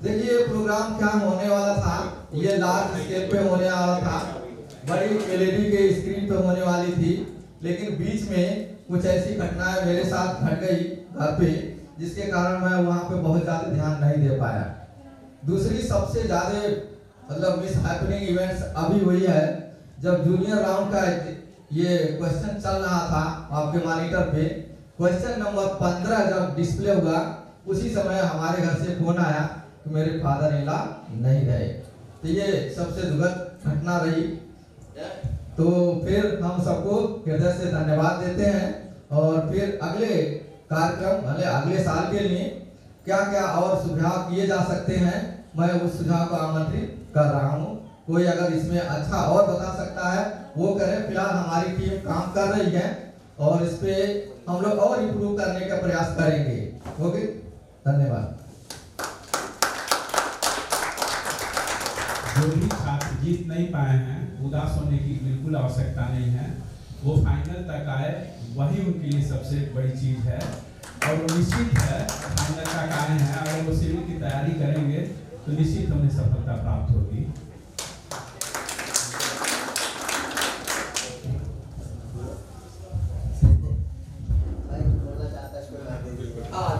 देखिए प्रोग्राम क्या होने वाला था, ये लार्ज स्केल पे होने वाला था, बड़ी LED के स्क्रीन पे होने वाली थी, लेकिन बीच में कुछ ऐसी घटनाएं मेरे साथ घट गई घर पे, जिसके कारण मैं वहाँ पे बहुत ज़्यादा ध्यान नहीं दे पाया। दूसरी सबसे ज़्यादा मतलब मिस हैपनिंग इवेंट्स अभी हुई है, जब जूनियर राउंड का ये क्वेश्चन चल रहा था आपके मॉनिटर पे, क्वेश्चन नंबर 15 जब डिस्प्ले हुआ, उसी समय हमारे घर से फोन आया कि मेरे फादर इन लॉ नहीं रहे। तो ये सबसे दुखद घटना रही। तो फिर हम सबको हृदय से धन्यवाद देते हैं और फिर अगले कार्यक्रम भले अगले साल के लिए क्या क्या और सुझाव किए जा सकते हैं, मैं उस सुझाव को आमंत्रित कर रहा हूँ। कोई अगर इसमें अच्छा और बता सकता है वो करें। फिलहाल हमारी टीम काम कर रही है और इस पे हम लोग और इम्प्रूव करने का प्रयास करेंगे। ओके, धन्यवाद। जो भी छात्र जीत नहीं पाए हैं, उदास होने की बिल्कुल आवश्यकता नहीं है। वो फाइनल तक आए, वही उनके लिए सबसे बड़ी चीज है। और वो निश्चित है फाइनल तक आए हैं, अगर वो सिविल की तैयारी करेंगे तो निश्चित उन्हें सफलता प्राप्त होगी।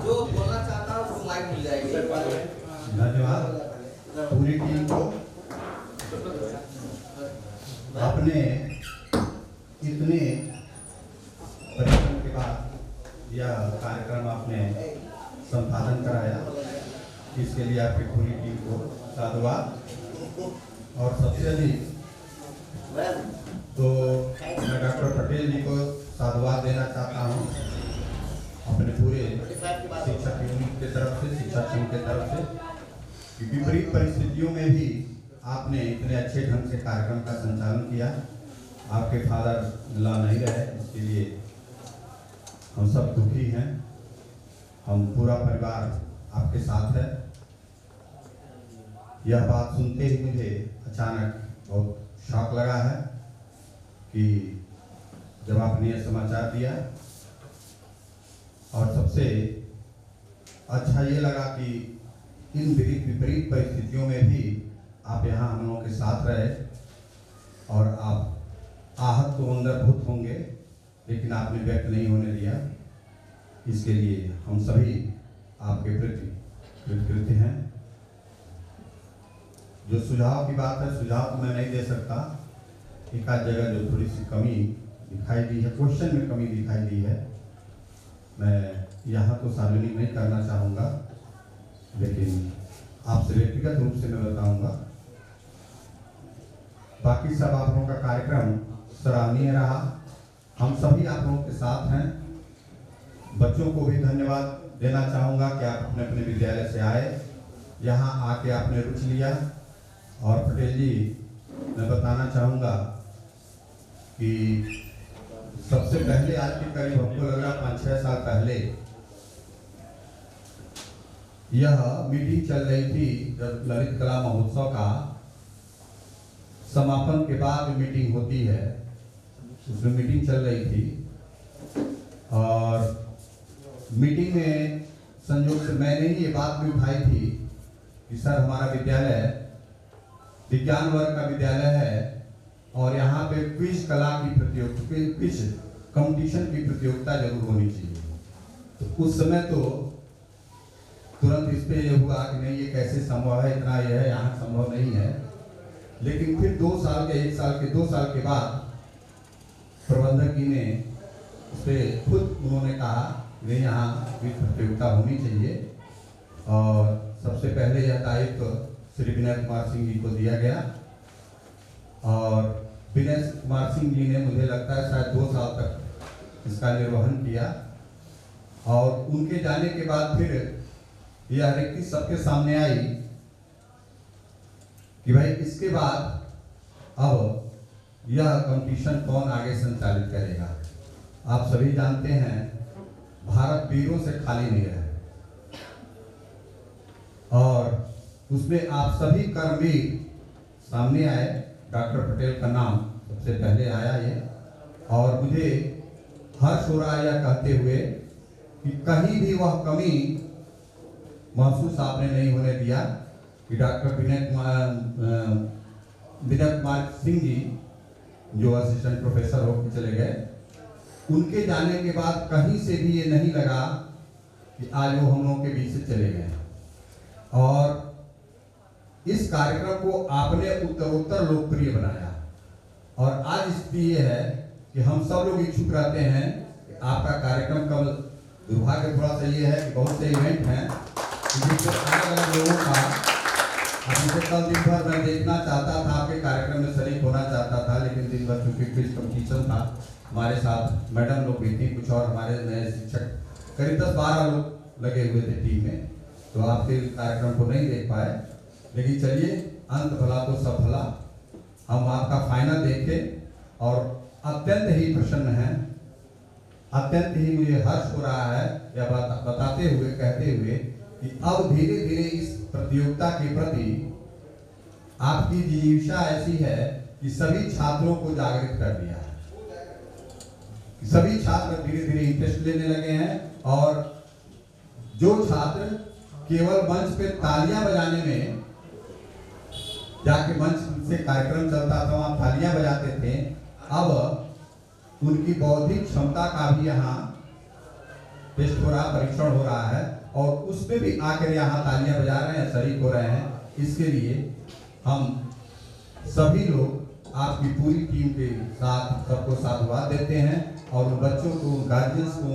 जो बोलना चाहता है उसको माइक मिल जाएगी। धन्यवाद पूरी टीम को। आपने इतने परिश्रम के बाद यह कार्यक्रम आपने संपादन कराया, इसके लिए आपकी पूरी टीम को साधुवाद। और सबसे अधिक तो मैं डॉक्टर पटेल जी को साधुवाद देना चाहता हूँ, अपने पूरे शिक्षक यूनिट के तरफ से, शिक्षक संघ के तरफ से। विपरीत परिस्थितियों में भी आपने इतने अच्छे ढंग से कार्यक्रम का संचालन किया। आपके फादर लॉ नहीं रहे, इसके लिए हम सब दुखी हैं। हम पूरा परिवार आपके साथ है। यह बात सुनते ही मुझे अचानक बहुत शॉक लगा है कि जब आपने यह समाचार दिया, और सबसे अच्छा ये लगा कि इन विपरीत परिस्थितियों में भी आप यहाँ हम लोगों के साथ रहे। और आप आहत तो अंदरभूत होंगे, लेकिन आपने व्यक्त नहीं होने दिया। इसके लिए हम सभी आपके प्रति कृतज्ञ हैं। जो सुझाव की बात है, सुझाव तो मैं नहीं दे सकता। एक आध जगह जो थोड़ी सी कमी दिखाई दी है, क्वेश्चन में कमी दिखाई दी है, मैं यहाँ तो सार्वजनिक नहीं करना चाहूँगा, लेकिन आपसे व्यक्तिगत रूप से मैं बताऊँगा। बाकी सब आप लोगों का कार्यक्रम सराहनीय रहा। हम सभी आप लोगों के साथ हैं। बच्चों को भी धन्यवाद देना चाहूँगा कि आप अपने अपने विद्यालय से आए, यहाँ आके आपने रुचि लिया। और पटेल जी, मैं बताना चाहूँगा कि सबसे पहले आज के करीब हमको लग रहा 5-6 साल पहले यह मीटिंग चल रही थी, जब ललित कला महोत्सव का समापन के बाद मीटिंग होती है, उसमें मीटिंग चल रही थी। और मीटिंग में संयोग से मैंने ही ये बात भी उठाई थी कि सर हमारा विद्यालय विज्ञान वर्ग का विद्यालय है और यहाँ पे क्विज कला की प्रतियोगिता, क्विज कंपटीशन की प्रतियोगिता जरूर होनी चाहिए। तो उस समय तो तुरंत इस पे ये हुआ कि नहीं, ये कैसे संभव है, इतना ये है, यहाँ संभव नहीं है। लेकिन फिर 2 साल के 1 साल के 2 साल के बाद प्रबंधक जी ने इस पे खुद उन्होंने कहा कि यहाँ क्विज प्रतियोगिता होनी चाहिए और सबसे पहले यह दायित्व श्री विनय कुमार सिंह जी को दिया गया और विनय कुमार सिंह जी ने मुझे लगता है शायद 2 साल तक इसका निर्वहन किया और उनके जाने के बाद फिर यह रिक्ति सबके सामने आई कि भाई इसके बाद अब यह कंपटीशन कौन आगे संचालित करेगा। आप सभी जानते हैं भारत वीरों से खाली नहीं रहा और उसमें आप सभी कर्मवीर सामने आए। डॉक्टर पटेल का नाम सबसे पहले आया ये और मुझे हर्ष हो रहा है यह कहते हुए कि कहीं भी वह कमी महसूस आपने नहीं होने दिया कि डॉक्टर विनय कुमार सिंह जी जो असिस्टेंट प्रोफेसर होकर चले गए, उनके जाने के बाद कहीं से भी ये नहीं लगा कि आज वो हम लोगों के बीच से चले गए और इस कार्यक्रम को आपने उत्तरोत्तर लोकप्रिय बनाया और आज स्थिति ये है कि हम सब लोग इच्छुक रहते हैं कि आपका कार्यक्रम कल, दुर्भाग्य थोड़ा सा ये है कि बहुत से इवेंट हैं जिससे अलग अलग लोगों का, अभी से कल दिन भर मैं देखना चाहता था, आपके कार्यक्रम में शरीक होना चाहता था, लेकिन दिन भर चूंकि क्विज कंपटीशन था, हमारे साथ मैडम लोग भी थी, कुछ और हमारे नए शिक्षक करीब 10-12 लोग लगे हुए थे टीम में, तो आपके कार्यक्रम को नहीं देख पाए। लेकिन चलिए, अंत भला तो सब भला, हम आपका फाइनल देखें और अत्यंत ही प्रसन्न हैं, अत्यंत ही मुझे हर्ष हो रहा है यह बात बताते हुए, कहते हुए कि अब धीरे धीरे इस प्रतियोगिता के प्रति आपकी जिज्ञासा ऐसी है कि सभी छात्रों को जागृत कर दिया है। सभी छात्र धीरे धीरे इंटरेस्ट लेने लगे हैं और जो छात्र केवल मंच पे तालियां बजाने में, जाके मंच से कार्यक्रम चलता था वहां तालियां बजाते थे, अब उनकी बौद्धिक क्षमता का भी यहाँ टेस्ट हो रहा, परीक्षण हो रहा है और उसमें भी आकर यहाँ तालियां बजा रहे हैं, शरीक हो रहे हैं। इसके लिए हम सभी लोग आपकी पूरी टीम के साथ सबको साधुवाद देते हैं और उन बच्चों को, गार्जियंस को,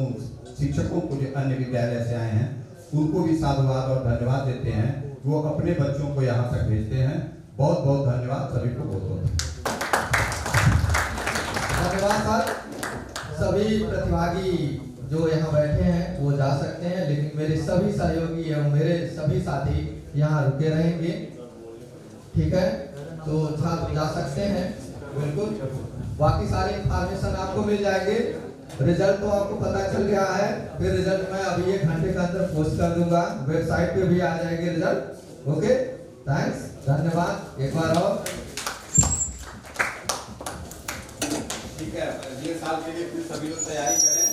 शिक्षकों को जो अन्य विद्यालय से आए हैं उनको भी साधुवाद और धन्यवाद देते हैं, वो अपने बच्चों को यहाँ तक भेजते हैं। बहुत बहुत धन्यवाद सभी को, बहुत बहुत धन्यवाद सर। सभी प्रतिभागी जो यहाँ बैठे हैं वो जा सकते हैं, लेकिन मेरे सभी सहयोगी एवं मेरे सभी साथी यहाँ रुके रहेंगे, ठीक है? तो छात्र जा सकते हैं बिल्कुल। बाकी सारे इंफॉर्मेशन आपको मिल जाएंगे। रिजल्ट तो आपको पता चल गया है, फिर रिजल्ट मैं अभी 1 घंटे के अंदर पोस्ट कर दूंगा, वेबसाइट पे भी आ जाएंगे रिजल्ट। ओके, थैंक्स, धन्यवाद एक बार और। ठीक है, अगले साल के लिए फिर सभी लोग तैयारी करें।